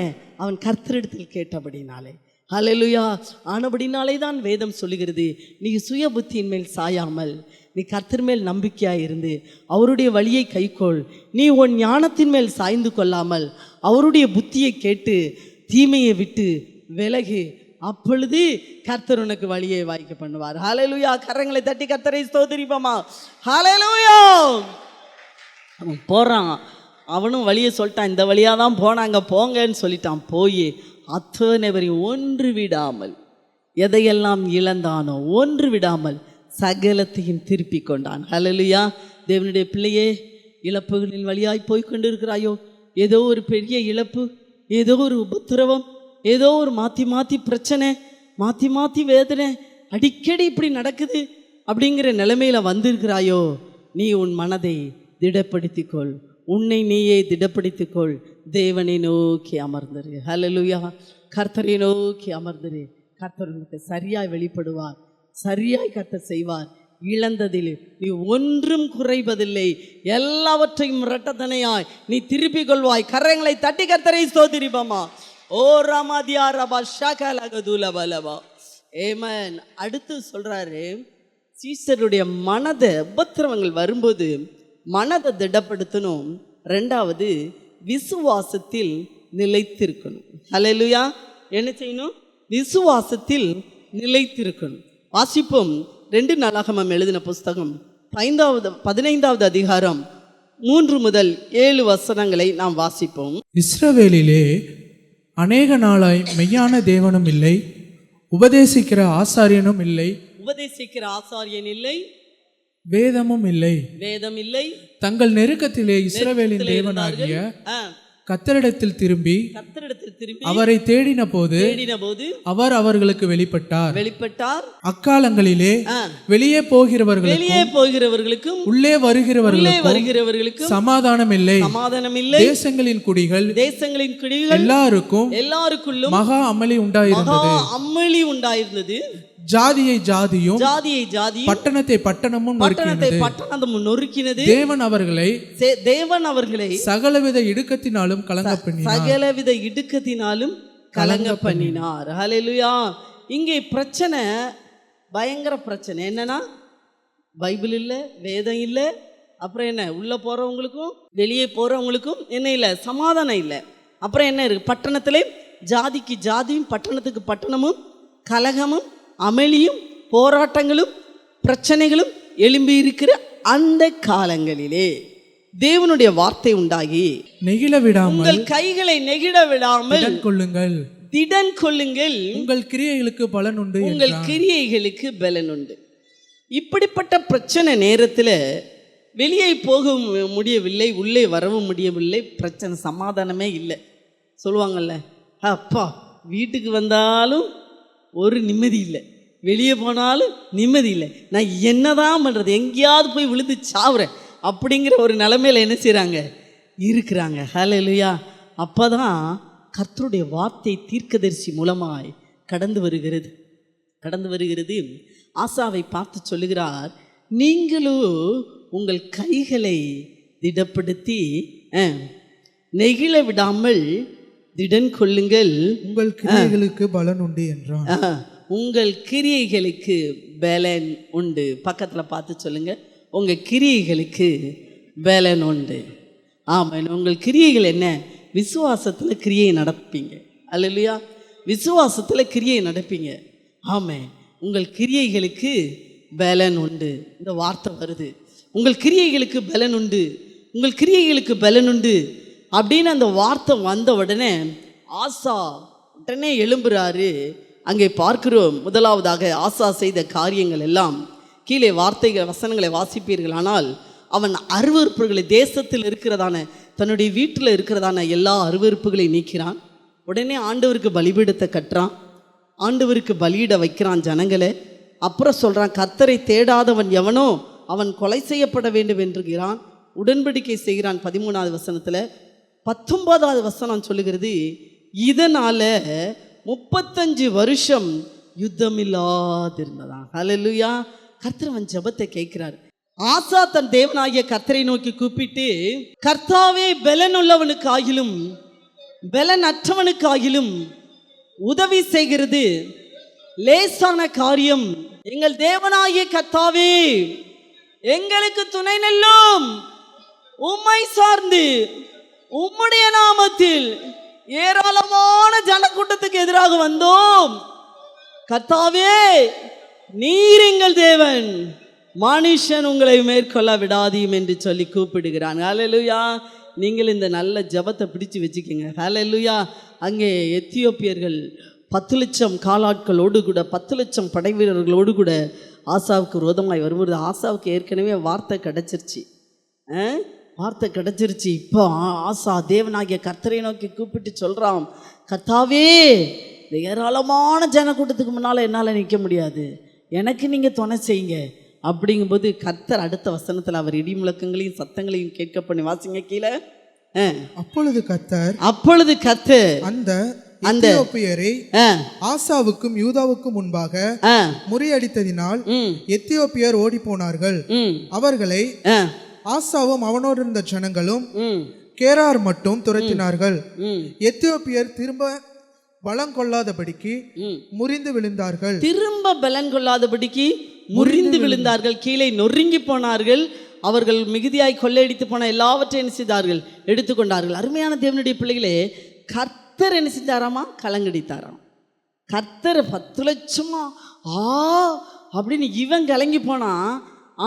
அவன் கர்த்தரிடத்தில் கேட்டபடினாலே. ஹல்லேலூயா. ஆனபடினாலே தான் வேதம் சொல்லுகிறது, நீ சுய புத்தியின் மேல் சாயாமல் நீ கர்த்தர் மேல் நம்பிக்கையாக இருந்து அவருடைய வழியை கைக்கொள். நீ உன் ஞானத்தின் மேல் சாய்ந்து கொள்ளாமல் அவருடைய புத்தியை கேட்டு தீமையை விட்டு விலகு, அப்பொழுது கர்த்தர் உனக்கு வழியை வாய்க்க பண்ணுவார். ஹல்லேலூயா. கரங்களை தட்டி கர்த்தரை ஸ்தோத்திரிப்போமா. ஹல்லேலூயா. அவன் போகிறான், அவனும் வழியை சொல்லிட்டான், இந்த வழியாக தான் போனாங்க, போங்கன்னு சொல்லிட்டான். போய் அத்தனை பேரையும் ஒன்று விடாமல், எதையெல்லாம் இழந்தானோ ஒன்று விடாமல் சகலத்தையும் திருப்பி கொண்டான். ஹல்லேலூயா. தேவனுடைய பிள்ளையே, இழப்புகளின் வழியாய் போய்கொண்டு இருக்கிறாயோ? ஏதோ ஒரு பெரிய இழப்பு, ஏதோ ஒரு உபத்திரவம், ஏதோ ஒரு மாற்றி பிரச்சனை, மாற்றி வேதனை, அடிக்கடி இப்படி நடக்குது அப்படிங்கிற நிலைமையில் வந்திருக்கிறாயோ? நீ உன் மனதை திடப்படுத்திக்கொள், உன்னை நீயே திடப்படுத்திக்கொள். தேவனை நோக்கி அமர்ந்துரு. ஹல்லேலூயா. கர்த்தரை நோக்கி அமர்ந்துரு. கர்த்தர் உனக்கு சரியாய் வெளிப்படுவார், சரியாய் கர்த்தர் செய்வார். இழந்ததில் நீ ஒன்றும் குறைவதில்லை, எல்லாவற்றையும் இரட்டத்தனையாய் நீ திருப்பிக் கொள்வாய். கரங்களை தட்டி கர்த்தரை ஸ்தோத்திரிப்போமா. ஓ ரமதியா ரபா ஷகலகதுலபலபா. ஆமென். அடுத்து சொல்றாரு, சீசருடைய மனதை உபத்திரவங்கள் வரும்போது மனதை திடப்படுத்தணும். ரெண்டாவது, விசுவாசத்தில் நிலைத்திருக்கணும். ஹல்லேலூயா. என்ன செய்யணும்? விசுவாசத்தில் நிலைத்திருக்கணும். வாசிப்போம் 2 நாளாகமம் எழுதின புஸ்தகம் 15வது அதிகாரம் 3 முதல் 7 வசனங்களை நாம் வாசிப்போம். இஸ்ரவேலிலே அநேக நாளாய் மெய்யான தேவனும் இல்லை, உபதேசிக்கிற ஆசாரியனும் இல்லை, உபதேசிக்கிற ஆசாரியன் இல்லை, வேதமும் இல்லை, வேதம் இல்லை. தங்கள் நெருக்கத்திலே இஸ்ரவேலின் தேவனாகிய கர்த்தரிடத்தில் திரும்பி அவரை தேடின போது அவர் அவர்களுக்கு வெளிப்பட்டார். அக்காலங்களிலே வெளியே போகிறவர்களுக்கும் உள்ளே வருகிறவர்களுக்கும் சமாதானம் இல்லை. தேசங்களின் குடிகள் எல்லாருக்கும் மகா அமளி உண்டாயிருந்தது. ஜாதியை ஜாதியும் பட்டணத்தை பட்டணமும் நொறுக்கினது. தேவன் அவர்களை சகலவித இடுக்கத்தினாலும் கலங்க பண்ணினார். ஹல்லேலூயா. இங்கே பிரச்சனை, பயங்கர பிரச்சனை. என்னன்னா, பைபிள் இல்லை, வேதம் இல்லை, அப்புறம் என்ன, உள்ள போறவங்களுக்கும் வெளியே போறவங்களுக்கும் என்ன இல்லை, சமாதானம் இல்லை. அப்புறம் என்ன இருக்கு? பட்டணத்திலே ஜாதிக்கு ஜாதியும் பட்டணத்துக்கு பட்டணமும் கலகமும் அமளியும் போராட்டங்களும் பிரச்சனைகளும் எழும்பி இருக்கிற அந்த காலங்களிலே தேவனுடைய வார்த்தை உண்டாகி, நெகிழ விடாமல், உங்கள் கைகளை நெகிழ விடாமல் திடன் கொள்ளுங்கள், உங்கள் கிரியைகளுக்கு பலன் உண்டு, உங்கள் கிரியைகளுக்கு பலன் உண்டு. இப்படிப்பட்ட பிரச்சனை நேரத்தில் வெளியே போக முடியவில்லை, உள்ளே வரவும் முடியவில்லை, பிரச்சனை, சமாதானமே இல்லை. சொல்லுவாங்கல்ல, அப்பா வீட்டுக்கு வந்தாலும் ஒரு நிம்மதி இல்லை, வெளியே போனாலும் நிம்மதி இல்லை, நான் என்னதான் பண்ணுறது, எங்கேயாவது போய் விழுந்து சாவுறேன் அப்படிங்கிற ஒரு நிலைமையில் என்ன செய்கிறாங்க, இருக்கிறாங்க. ஹல்லேலூயா. அப்போ தான் கர்த்தருடைய வார்த்தை தீர்க்கதரிசி மூலமாய் கடந்து வருகிறது. ஆசாவை பார்த்து சொல்லுகிறார், நீங்களோ உங்கள் கைகளை திடப்படுத்தி நெகிழ விடாமல் திடன் கொள்ளுங்கள், உங்கள் கிரியைகளுக்கு பலன் உண்டு என்றான். உங்கள் கிரியைகளுக்கு பலன் உண்டு. பக்கத்தில் பார்த்து சொல்லுங்க, உங்கள் கிரியைகளுக்கு பலன் உண்டு. ஆமாம், உங்கள் கிரியைகள் என்ன? விசுவாசத்தில் கிரியை நடப்பீங்க. அல்லேலூயா. விசுவாசத்தில் கிரியை நடப்பீங்க. ஆமாம், உங்கள் கிரியைகளுக்கு பலன் உண்டு. இந்த வார்த்தை வருது, உங்கள் கிரியைகளுக்கு பலன் உண்டு, உங்கள் கிரியைகளுக்கு பலன் உண்டு அப்படின்னு அந்த வார்த்தை வந்த உடனே ஆசா உடனே எழும்புறாரு. அங்கே பார்க்கிறோம், முதலாவதாக ஆசா செய்த காரியங்கள் எல்லாம் கீழே வசனங்களை வாசிப்பீர்கள். ஆனால் அவன் அருவருப்புகளை, தேசத்தில் இருக்கிறதான, தன்னுடைய வீட்டில் இருக்கிறதான எல்லா அருவருப்புகளை நீக்கிறான். உடனே ஆண்டவருக்கு பலிபீடத்தை கட்டுறான், ஆண்டவருக்கு பலியிட வைக்கிறான் ஜனங்களை. அப்புறம் சொல்கிறான், கர்த்தரை தேடாதவன் எவனோ அவன் கொலை செய்யப்பட வேண்டும் என்கிறான். உடன்படிக்கை செய்கிறான் 13வது வசனத்தில். 19வது வசனம் சொல்லுகிறது, இதனால 35 வருஷம் யுத்தம் இல்லாதிருந்ததான். ஹல்லேலூயா. கர்த்தர் அவன் ஜெபத்தை கேட்கிறார். ஆசா தன் தேவனாகிய கர்த்தரை நோக்கி கூப்பிட்டு, கர்த்தாவே, பலன் உள்ளவனுக்காகிலும் பலன் அற்றவனுக்காகிலும் உதவி செய்கிறது லேசான காரியம். எங்கள் தேவனாகிய கர்த்தாவே, எங்களுக்கு துணை நில்லும். உம்மை சார்ந்து உம்முடைய நாமத்தில் ஏராளமான ஜனக்கூட்டத்துக்கு எதிராக வந்தோம். கர்த்தாவே, நீர் எங்கள் தேவன், மனுஷன் உங்களை மேற்கொள்ள விடாதீம் என்று சொல்லி கூப்பிடுகிறான். ஹல்லேலூயா. நீங்கள் இந்த நல்ல ஜெபத்தை பிடிச்சு வச்சுக்கோங்க. ஹல்லேலூயா. அங்கே எத்தியோப்பியர்கள் 10 லட்சம் காலாட்களோடு கூட, 10 லட்சம் படை வீரர்களோடு கூட ஆசாவுக்கு விரோதமாய் வரும்போது ஆசாவுக்கு ஏற்கனவே வார்த்தை கிடச்சிருச்சு. இப்போ ஆசா தேவனாகிய கர்த்தரை நோக்கி கூப்பிட்டு சொல்கிறான், கர்த்தாவே, இந்த ஏராளமான ஜனக்கூட்டத்துக்கு முன்னால் என்னால் நிற்க முடியாது, எனக்கு நீங்கள் துணை செய்யுங்க. அப்படிங்கும்போது கர்த்தர் அடுத்த வசனத்தில் அவர் இடி முழக்கங்களையும் சத்தங்களையும் கேட்க பண்ணி வாசிங்க கீழே. அப்பொழுது கர்த்தர் அந்த எத்தியோப்பியரை ஆசாவுக்கும் யூதாவுக்கும் முன்பாக முறியடித்ததினால் எத்தியோப்பியர் ஓடி போனார்கள். அவர்களை ஆசாவும் அவனோடு இருந்த ஜனங்களும் கேரார் மட்டும் துரத்தினார்கள். எத்தியோப்பியர் திரும்ப பலம் கொள்ளாதபடிக்கு முறிந்து விழுந்தார்கள். கீழே நொறுங்கி போனார்கள். அவர்கள் மிகுதியாய் கொள்ளையடித்து போன எல்லாவற்றையும் என்ன செய்தார்கள்? எடுத்துக்கொண்டார்கள். அருமையான தேவனுடைய பிள்ளைகளே, கர்த்தர் என்ன செஞ்சாராமா? கலங்கடித்தாராம். கர்த்தர் 10 லட்சமா அப்படின்னு இவன் கலங்கி போனான்.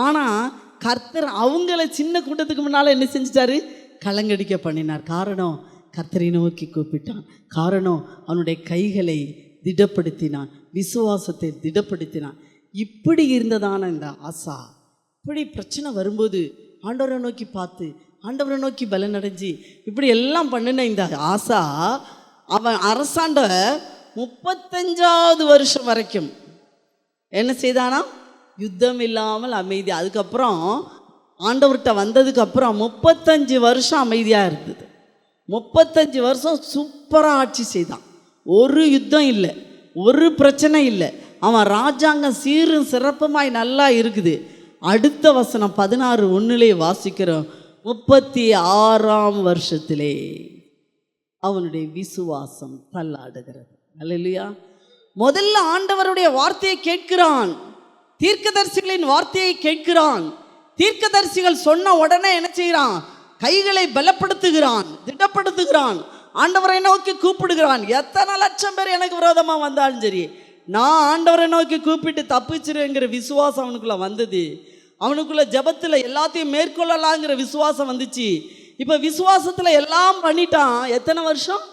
ஆனால் கர்த்தர் அவங்கள சின்ன கூட்டத்துக்கு முன்னால் என்ன செஞ்சிட்டாரு? கலங்கடிக்க பண்ணினார். காரணம், கர்த்தரை நோக்கி கூப்பிட்டான். காரணம், அவனுடைய கைகளை திடப்படுத்தினான், விசுவாசத்தை திடப்படுத்தினான். இப்படி இருந்ததான இந்த ஆசா, இப்படி பிரச்சனை வரும்போது ஆண்டவரை நோக்கி பார்த்து, ஆண்டவரை நோக்கி பலன் அடைஞ்சி இப்படி எல்லாம் பண்ணின இந்த ஆசா, அவன் அரசாண்ட 35வது வருஷம் வரைக்கும் என்ன செய்தானா? யுத்தம் இல்லாமல் அமைதி. அதுக்கப்புறம் ஆண்டவர்கிட்ட வந்ததுக்கப்புறம் 35 வருஷம் அமைதியாக இருந்தது. 35 வருஷம் சூப்பராக ஆட்சி செய்தான். ஒரு யுத்தம் இல்லை, ஒரு பிரச்சனை இல்லை. அவன் ராஜாங்கம் சீரும் சிறப்புமாய் நல்லா இருக்குது. அடுத்த வசனம் 16:1 வாசிக்கிறோம். 36ஆம் வருஷத்திலே அவனுடைய விசுவாசம் தள்ளாடுகிறது. அல்லேலூயா. முதல்ல ஆண்டவருடைய வார்த்தையை கேட்கிறான், தீர்க்கதரிசிகளின் வார்த்தையை கேட்கிறான். தீர்க்கதரிசிகள் சொன்ன உடனே என்ன செய்கிறான்? கைகளை பலப்படுத்துகிறான், திடப்படுத்துகிறான், ஆண்டவரை நோக்கி கூப்பிடுகிறான். எத்தனை லட்சம் பேர் எனக்கு விரோதமாக வந்தாலும் சரி, நான் ஆண்டவரை நோக்கி கூப்பிட்டு தப்பிச்சிருங்கிற விசுவாசம் அவனுக்குள்ள வந்தது. அவனுக்குள்ள ஜெபத்தில் எல்லாத்தையும் மேற்கொள்ளலாங்கிற விசுவாசம் வந்துச்சு. இப்போ விசுவாசத்தில் எல்லாம் பண்ணிட்டான். எத்தனை வருஷம்?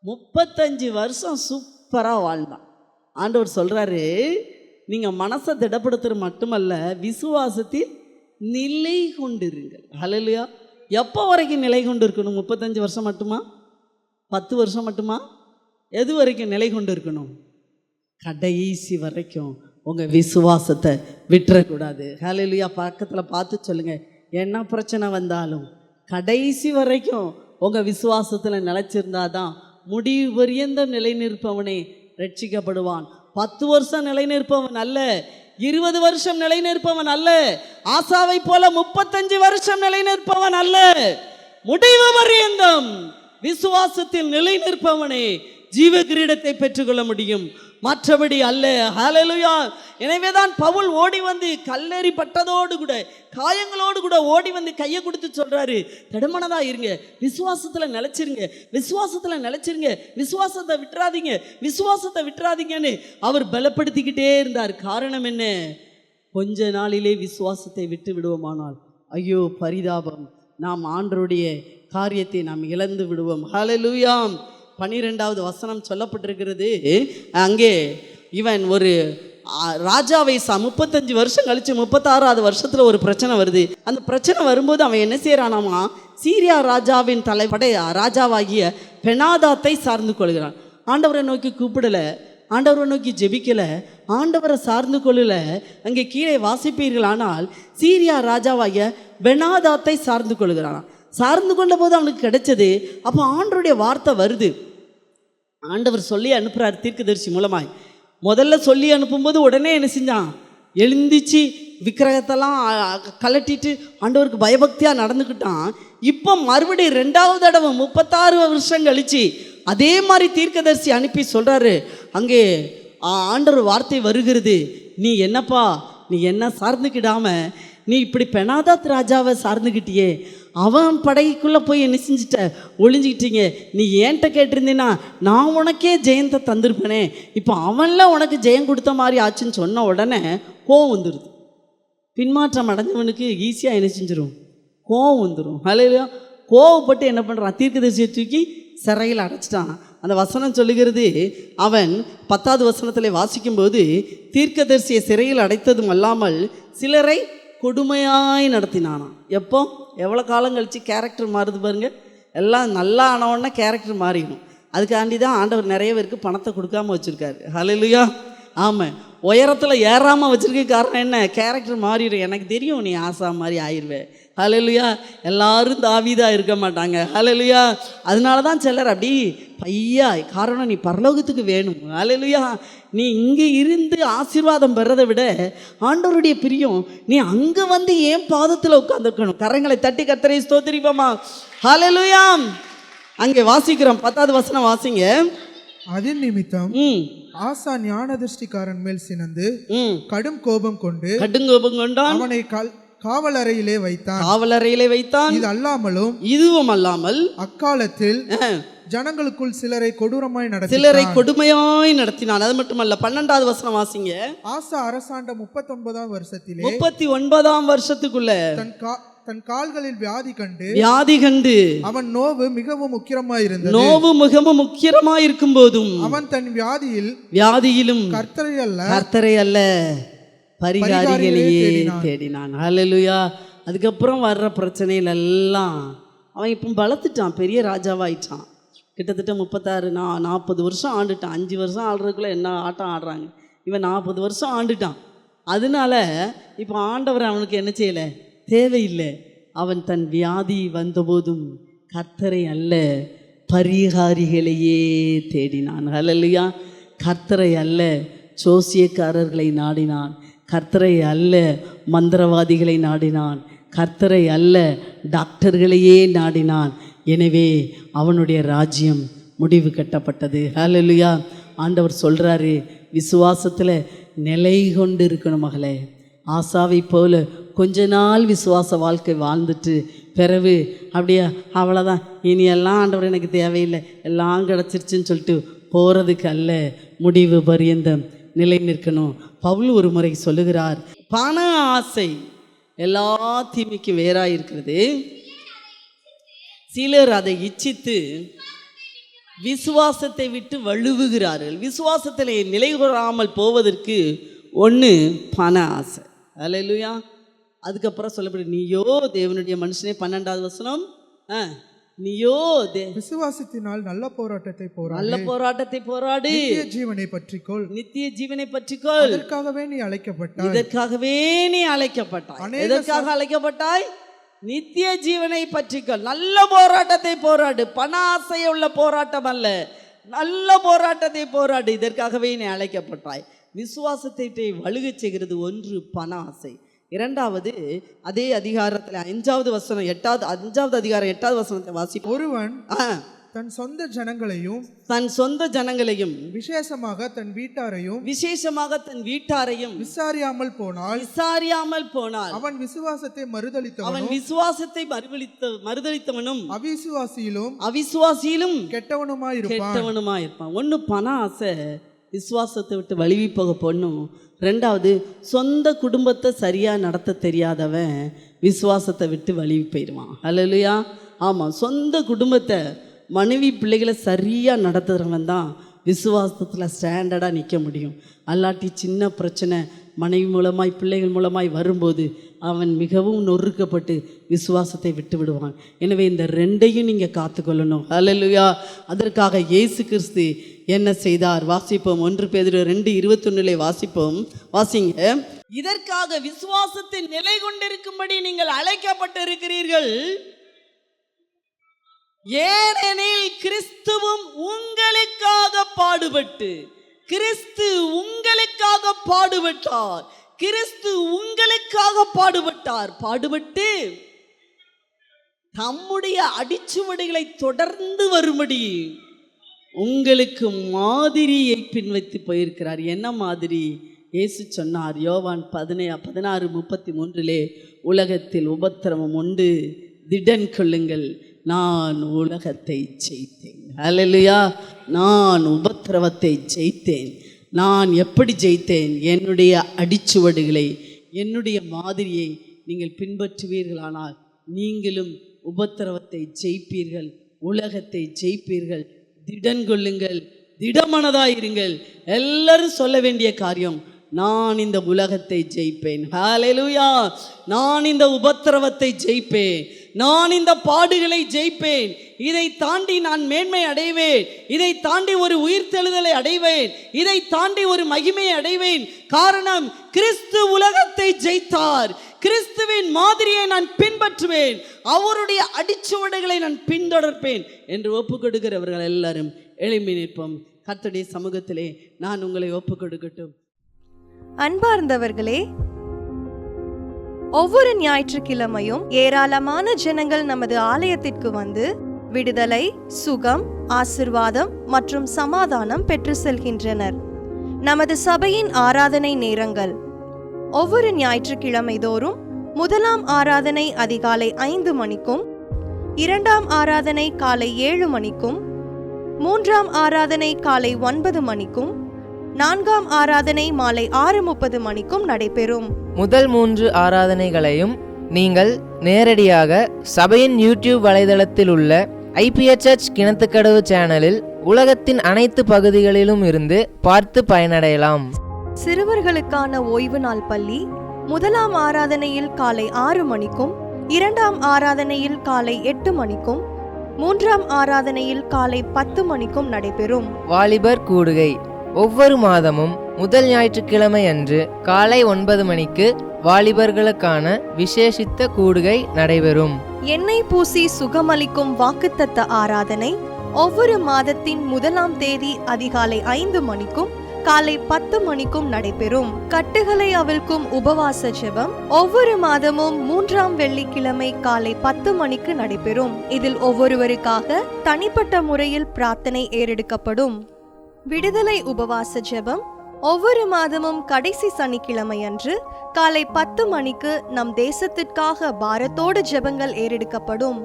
35 வருஷம் சூப்பராக வாழ்ந்தான். ஆண்டவர் சொல்கிறாரு, நீங்கள் மனசை திடப்படுத்துறது மட்டுமல்ல, விசுவாசத்தில் நிலை கொண்டிருங்கள். ஹல்லேலூயா. எப்போ வரைக்கும் நிலை கொண்டு இருக்கணும்? 35 வருஷம் மட்டுமா? 10 வருஷம் மட்டுமா? எது வரைக்கும் நிலை கொண்டு இருக்கணும்? கடைசி வரைக்கும் உங்கள் விசுவாசத்தை விட்டுறக்கூடாது. ஹல்லேலூயா. பக்கத்தில் பார்த்து சொல்லுங்கள், என்ன பிரச்சனை வந்தாலும் கடைசி வரைக்கும் உங்கள் விசுவாசத்தில் நிலைச்சிருந்தாதான் முடிவு பரியந்தம் நிலை நிற்பவனே ரட்சிக்கப்படுவான். 10 வருஷம் நிலை நிற்பவன் அல்ல, 20 வருஷம் நிலை நிற்பவன் அல்ல, ஆசாவை போல 35 வருஷம் நிலை நிற்பவன் அல்ல. முடிவு பரியந்தம் விசுவாசத்தில் நிலை நிற்பவனே ஜீவ கிரீடத்தை பெற்றுக்கொள்ள முடியும், மற்றபடி அல்ல. ஹல்லேலூயா. எனவேதான் பவுல் ஓடி வந்து கல்லெறிப்பட்டதோடு கூட காயங்களோடு கூட ஓடி வந்து கையை கொடுத்து சொல்றாரு, தடுமனதா இருங்க, விசுவாசத்துல நிலைச்சிருங்க, விசுவாசத்துல நிலைச்சிருங்க, விசுவாசத்தை விட்டுறாதீங்க, விசுவாசத்தை விட்டுறாதீங்கன்னு அவர் பலப்படுத்திக்கிட்டே இருந்தார். காரணம் என்ன? கொஞ்ச நாளிலே விசுவாசத்தை விட்டு விடுவோமானால் ஐயோ பரிதாபம், நாம் ஆண்டவருடைய காரியத்தை நாம் இழந்து விடுவோம். ஹல்லேலூயா. 12வது வசனம் சொல்லப்பட்டிருக்கிறது. அங்கே இவன் ஒரு ராஜாவை 35 வருஷம் கழிச்சு 36வது வருஷத்துல ஒரு பிரச்சனை வருது. அந்த பிரச்சனை வரும்போது அவன் என்ன செய்யறானாமா, சீரியா ராஜாவின் தலைப்படை ராஜாவாகிய பெனாதாத்தை சார்ந்து கொள்கிறான். ஆண்டவரை நோக்கி கூப்பிடல, ஆண்டவரை நோக்கி ஜெபிக்கல, ஆண்டவரை சார்ந்து கொள்ளல. அங்கே கீழே வாசிப்பீர்கள், ஆனால் சீரியா ராஜாவாகிய பெனாதாத்தை சார்ந்து கொள்கிறான். சார்ந்து கொண்ட போது அவனுக்கு கிடைச்சது. அப்போ ஆண்டவருடைய வார்த்தை வருது, ஆண்டவர் சொல்லி அனுப்புகிறார் தீர்க்கதரிசி மூலமாய். முதல்ல சொல்லி அனுப்பும்போது உடனே என்ன செஞ்சான், எழுந்திச்சு விக்கிரகத்தெல்லாம் கலட்டிட்டு ஆண்டவருக்கு பயபக்தியாக நடந்துக்கிட்டான். இப்போ மறுபடியும் 2வது தடவை 36 வருஷம் கழிச்சு அதே மாதிரி தீர்க்கதரிசி அனுப்பி சொல்கிறாரு, அங்கே ஆண்டவர் வார்த்தை வருகிறது, நீ என்னப்பா நீ என்ன சார்ந்துக்கிடாம நீ இப்படி பெனாதாத் ராஜாவை சார்ந்துக்கிட்டியே, அவன் படைக்குள்ளே போய் என்ன செஞ்சிட்ட, ஒளிஞ்சிக்கிட்டீங்க. நீ ஏன்ட்ட கேட்டிருந்தீன்னா நான் உனக்கே ஜெயத்தை தந்திருப்பேனே, இப்போ அவன்ல உனக்கு ஜெயம் கொடுத்த மாதிரி ஆச்சுன்னு சொன்ன உடனே கோவம் வந்துடுது. பின்மாற்றம் அடைஞ்சவனுக்கு ஈஸியாக என்ன செஞ்சிடும், கோவம் வந்துடும். ஹல்லேலூயா. கோவப்பட்டு என்ன பண்ணுறான், தீர்க்கதரிசியை தூக்கி சிறையில் அடைச்சிட்டான். அந்த வசனம் சொல்லுகிறது, அவன் 10வது வசனத்தில் வாசிக்கும்போது தீர்க்கதரிசியை சிறையில் அடைத்ததும் அல்லாமல் சிலரை கொடுமையாய் நடத்தினானாம். எப்போ எவ்வளோ காலம் கழித்து கேரக்டர் மாறுது பாருங்க. எல்லாம் நல்லா ஆனவுடனே கேரக்டர் மாறிடும். அதுக்காண்டி தான் ஆண்டவர் நிறைய பேருக்கு பணத்தை கொடுக்காம வச்சுருக்காரு. ஹல்லேலூயா. ஆமாம், உயரத்தில் ஏறாமல் வச்சுருக்க காரணம் என்ன, கேரக்டர் மாறிடும். எனக்கு தெரியும் நீ ஆசா மாதிரி ஆயிடுவேன். ஹல்லேலூயா. எல்லாரும் தாவீதா இருக்க மாட்டாங்க. ஹல்லேலூயா. அதனால தான் சிலர் அப்படி பையா, காரணம் நீ பரலோகத்துக்கு வேணும். ஹல்லேலூயா. நீ இங்கே இருந்து ஆசீர்வாதம் பெறதை விட ஆண்டவருடைய பிரியம் நீ அங்கே வந்து ஏன் பாதத்தில் உட்காந்துருக்கணும். கரங்களை தட்டி கர்த்தரை ஸ்தோத்திரிப்போமா. ஹல்லேலூயா. அங்கே வாசிக்கிறோம், 10வது வசனம் வாசிங்க. அதன் நிமித்தம் ஆசா ஞானதிருஷ்டிக்காரன் மேல் சினந்து கடும் கோபம் கொண்டு அவனை காவலறையிலே வைத்தான். இது அல்லாமலும் இதுவும் அல்லாமல் அக்காலத்தில் ஜனங்களுக்குள் சிலரை கொடுமையாய் நடத்தினான். அது மட்டுமல்ல, 12வது வசனம் வாசிங்க. ஆசா அரசாண்ட 39ஆம் வருஷத்திலே 39ஆம் வருஷத்துக்குள்ள தன் கால்களில் வியாதி கண்டு அவன் நோவு மிகவும் முக்கியமாய் இருக்கும் போதும் அவன் தன் வியாதியிலும் கர்த்தரை அல்ல பரிகாரிகளையே தேடினான். ஹல்லேலூயா. அதுக்கப்புறம் வர்ற பிரச்சனைகள் எல்லாம் அவன் இப்போ வளர்த்துட்டான், பெரிய ராஜாவாயிட்டான். கிட்டத்தட்ட 40 வருஷம் ஆண்டுட்டான். 5 வருஷம் ஆடுறதுக்குள்ளே என்ன ஆட்டம் ஆடுறாங்க, இவன் 40 வருஷம் ஆண்டுட்டான். அதனால இப்போ ஆண்டவர் அவனுக்கு என்ன செய்யலை, தேவையில்லை. அவன் தன் வியாதி வந்தபோதும் கர்த்தரை அல்ல பரிகாரிகளையே தேடினான். ஹல்லேலூயா. கர்த்தரை அல்ல ஜோசியக்காரர்களை நாடினான், கர்த்தரை அல்ல மந்திரவாதிகளை நாடினான், கர்த்தரை அல்ல டாக்டர்களையே நாடினான். எனவே அவனுடைய ராஜ்யம் முடிவு கட்டப்பட்டது. ஹல்லேலூயா. ஆண்டவர் சொல்கிறாரு, விசுவாசத்தில் நிலை கொண்டு இருக்கணும் மகளே. ஆசாவை போல கொஞ்ச நாள் விசுவாச வாழ்க்கை வாழ்ந்துட்டு பிறகு அப்படியே அவ்வளோதான், இனியெல்லாம் ஆண்டவர் எனக்கு தேவையில்லை, எல்லாம் கிடச்சிருச்சுன்னு சொல்லிட்டு போகிறதுக்கு அல்ல, முடிவு பரியந்தம் நிலை நிற்கணும். பவுல் ஒரு முறை சொல்லுகிறார், பண ஆசை எல்லா தீமைக்கும் வேறாக இருக்கிறது. சிலர் அதை இச்சித்து விசுவாசத்தை விட்டு வழுவுகிறார்கள். விசுவாசத்தில் நிலை கொள்ளாமல் போவதற்கு ஒன்று பண ஆசை. ஹல்லேலூயா. அதுக்கப்புறம் சொல்லப்படுது, நீயோ தேவனுடைய மனுஷனே, 12வது வசனம், நீயோ விசுவாசத்தினால் நல்ல போராட்டத்தை போராடு, நித்திய ஜீவனை பற்றிக்கொள். இதற்காகவே நீ அழைக்கப்பட்டாய். எதற்காக அழைக்கப்பட்டாய்? நித்திய ஜீவனை பற்றிக்கொள். நல்ல போராட்டத்தை போராடு. பண ஆசையுள்ள போராட்டம் அல்ல, நல்ல போராட்டத்தை போராடு. இதற்காகவே நீ அழைக்கப்பட்டாய். விசுவாசத்தை வலுகச் செய்கிறது ஒன்று பண ஆசை. இரண்டாவது, அதே அதிகாரத்தில் 5வது வசனம் 5வது அதிகாரம் 8வது வசனத்தை வாசி. ஒருவன் தன் சொந்த ஜனங்களையும் விசேஷமாக தன் வீட்டாரையும் விசாரியாமல் போனால் அவன் விசுவாசத்தை மறுதலித்தவனும் அவிசுவாசியிலும் கெட்டவனுமாயிருப்பான். ஒன்னு பண ஆசை விசுவாசத்தை விட்டு வழுவி போக பொண்ணும். ரெண்டாவது, சொந்த குடும்பத்தை சரியா நடத்த தெரியாதவன் விசுவாசத்தை விட்டு வழுவி போயிடுவான். அல்லேலூயா. ஆமாம், சொந்த குடும்பத்தை மனைவி பிள்ளைகளை சரியாக நடத்துகிறவன் தான் விசுவாசத்தில் ஸ்டாண்டர்டாக நிற்க முடியும். அல்லாட்டி சின்ன பிரச்சனை மனைவி மூலமாய் பிள்ளைகள் மூலமாய் வரும்போது அவன் மிகவும் நொறுக்கப்பட்டு விசுவாசத்தை விட்டு விடுவான். எனவே இந்த ரெண்டையும் நீங்கள் காத்துக்கொள்ளணும். அல்லேலூயா. அதற்காக இயேசு கிறிஸ்து என்ன செய்தார்? வாசிப்போம். 1 பேதுரு 2:21 வாசிப்போம். வாசிங்க. இதற்காக விசுவாசத்தின் நிலை கொண்டிருக்கும்படி நீங்கள் அழைக்கப்பட்டு இருக்கிறீர்கள். ஏனெனில் கிறிஸ்துவும் உங்களுக்காக பாடுபட்டு பாடுபட்டு தம்முடைய அடிச்சுவடுகளை தொடர்ந்து வரும்படி உங்களுக்கு மாதிரியை பின்வைத்து போயிருக்கிறார். என்ன மாதிரி? இயேசு சொன்னார் யோவான் 16:33 உலகத்தில் உபத்திரவம் உண்டு, திடன் கொள்ளுங்கள், நான் உலகத்தை ஜெயித்தேன். அல்லேலூயா. நான் உபத்திரவத்தை ஜெயித்தேன். நான் எப்படி ஜெயித்தேன்? என்னுடைய அடிச்சுவடுகளை, என்னுடைய மாதிரியை நீங்கள் பின்பற்றுவீர்களானால் நீங்களும் உபத்திரவத்தை ஜெயிப்பீர்கள், உலகத்தை ஜெயிப்பீர்கள். திடன் கொள்ளுங்கள், திடமனதாயிருங்கள். எல்லாரும் சொல்ல வேண்டிய காரியம், நான் இந்த உலகத்தை ஜெயிப்பேன். ஹல்லேலூயா. நான் இந்த உபத்திரவத்தை ஜெயிப்பேன், நான் இந்த பாடுகளை ஜெயிப்பேன். இதை தாண்டி நான் மேன்மை அடைவேன், இதை தாண்டி ஒரு உயிர்த்தெழுதலை அடைவேன், இதை தாண்டி ஒரு மகிமையை அடைவேன். காரணம், கிறிஸ்து உலகத்தை ஜெயித்தார். கிறிஸ்துவின் மாதிரியை நான் பின்பற்றுவேன், அவருடைய அடிச்சுவடுகளை நான் பின்தொடர்ப்பேன் என்று ஒப்பு கொடுக்கிறவர்கள் எல்லாரும் எழும்பி நிற்போம். கர்த்தருடைய சமூகத்திலே நான் உங்களை ஒப்பு கொடுக்கட்டும். அன்பார்ந்தவர்களே, ஒவ்வொரு ஞாயிற்றுக்கிழமையும் ஏராளமான ஜனங்கள் நமது ஆலயத்திற்கு வந்து விடுதலை, சுகம், ஆசிர்வாதம் மற்றும் சமாதானம் பெற்று செல்கின்றனர். நமது சபையின் ஆராதனை நேரங்கள்: ஒவ்வொரு ஞாயிற்றுக்கிழமை தோறும் முதலாம் ஆராதனை அதிகாலை 5 மணிக்கும், 2ஆம் ஆராதனை காலை 7 மணிக்கும், 3ஆம் ஆராதனை காலை 9 மணிக்கும், 4ஆம் ஆராதனை மாலை 6:30 மணிக்கும் நடைபெறும். முதல் 3 ஆராதனைகளையும் நீங்கள் நேரடியாக சபையின் யூடியூப் வலைதளத்தில் உள்ள IPHH கிணத்துக்கடவு சேனலில் உலகத்தின் அனைத்து பகுதிகளிலும் இருந்து பார்த்து பயனடையலாம். சிறுவர்களுக்கான ஓய்வு நாள் பள்ளி முதலாம் ஆராதனையில் காலை 6 மணிக்கும், 2ஆம் ஆராதனையில் காலை 8 மணிக்கும், 3ஆம் ஆராதனையில் காலை 10 மணிக்கும் நடைபெறும். வாலிபர் கூடுகை ஒவ்வொரு மாதமும் முதல் ஞாயிற்றுக்கிழமை அன்று காலை 9 மணிக்கு வாலிபர்களுக்கான விசேஷித்த கூடுகை நடைபெறும். எண்ணெய் பூசி சுகமளிக்கும் வாக்குத்தத்த ஆராதனை ஒவ்வொரு மாதத்தின் 1ஆம் தேதி அதிகாலை 5 மணிக்கும் காலை 10 மணிக்கும் நடைபெறும். கட்டுகளை அவிழ்க்கும் உபவாச ஜெபம் ஒவ்வொரு மாதமும் 3ஆம் வெள்ளிக்கிழமை காலை 10 மணிக்கு நடைபெறும். இதில் ஒவ்வொருவருக்காக தனிப்பட்ட முறையில் பிரார்த்தனை ஏறெடுக்கப்படும். விடுதலை உபவாச ஜெபம் ஒவ்வொரு மாதமும் கடைசி சனிக்கிழமை அன்று காலை 10 மணிக்கு நம் தேசத்திற்காக பாரத்தோடு ஜெபங்கள் ஏறெடுக்கப்படும்.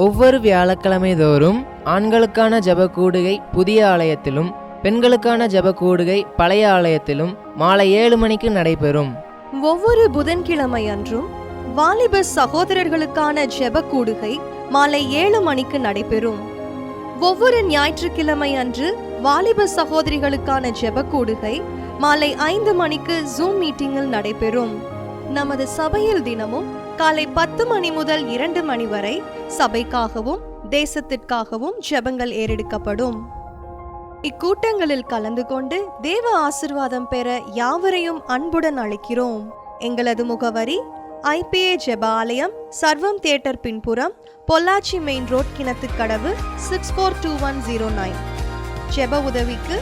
ஒவ்வொரு வியாழக்கிழமை தோறும் ஆண்களுக்கான ஜெப கூடுகை புதிய ஆலயத்திலும், பெண்களுக்கான ஜெப கூடுகை பழைய ஆலயத்திலும் மாலை 7 மணிக்கு நடைபெறும். ஒவ்வொரு புதன்கிழமை அன்றும் வாலிப சகோதரர்களுக்கான ஜெப கூடுகை மாலை 7 மணிக்கு நடைபெறும். ஒவ்வொரு ஞாயிற்றுக்கிழமை அன்று வாலிப சகோதரிகளுக்கான ஜெப கூடுகை மாலை 5 மணிக்கு ஜூம் மீட்டிங்கில் நடைபெறும். நமது சபையில் தினமும் காலை 10 மணி முதல் 2 மணி வரை சபைக்காகவும் தேசத்திற்காகவும் ஜெபங்கள் ஏறெடுக்கப்படும். இக்கூட்டங்களில் கலந்து கொண்டு தேவ ஆசிர்வாதம் பெற யாவரையும் அன்புடன் அழைக்கிறோம். எங்களது முகவரி: IPA ஜெப ஆலயம், சர்வம் தியேட்டர் பின்புறம், பொள்ளாச்சி மெயின் ரோட், கிணத்துக்கடவு, 642109. ஜெப உதவிக்கு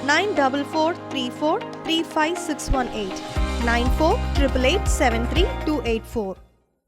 9443435618, 9488873284.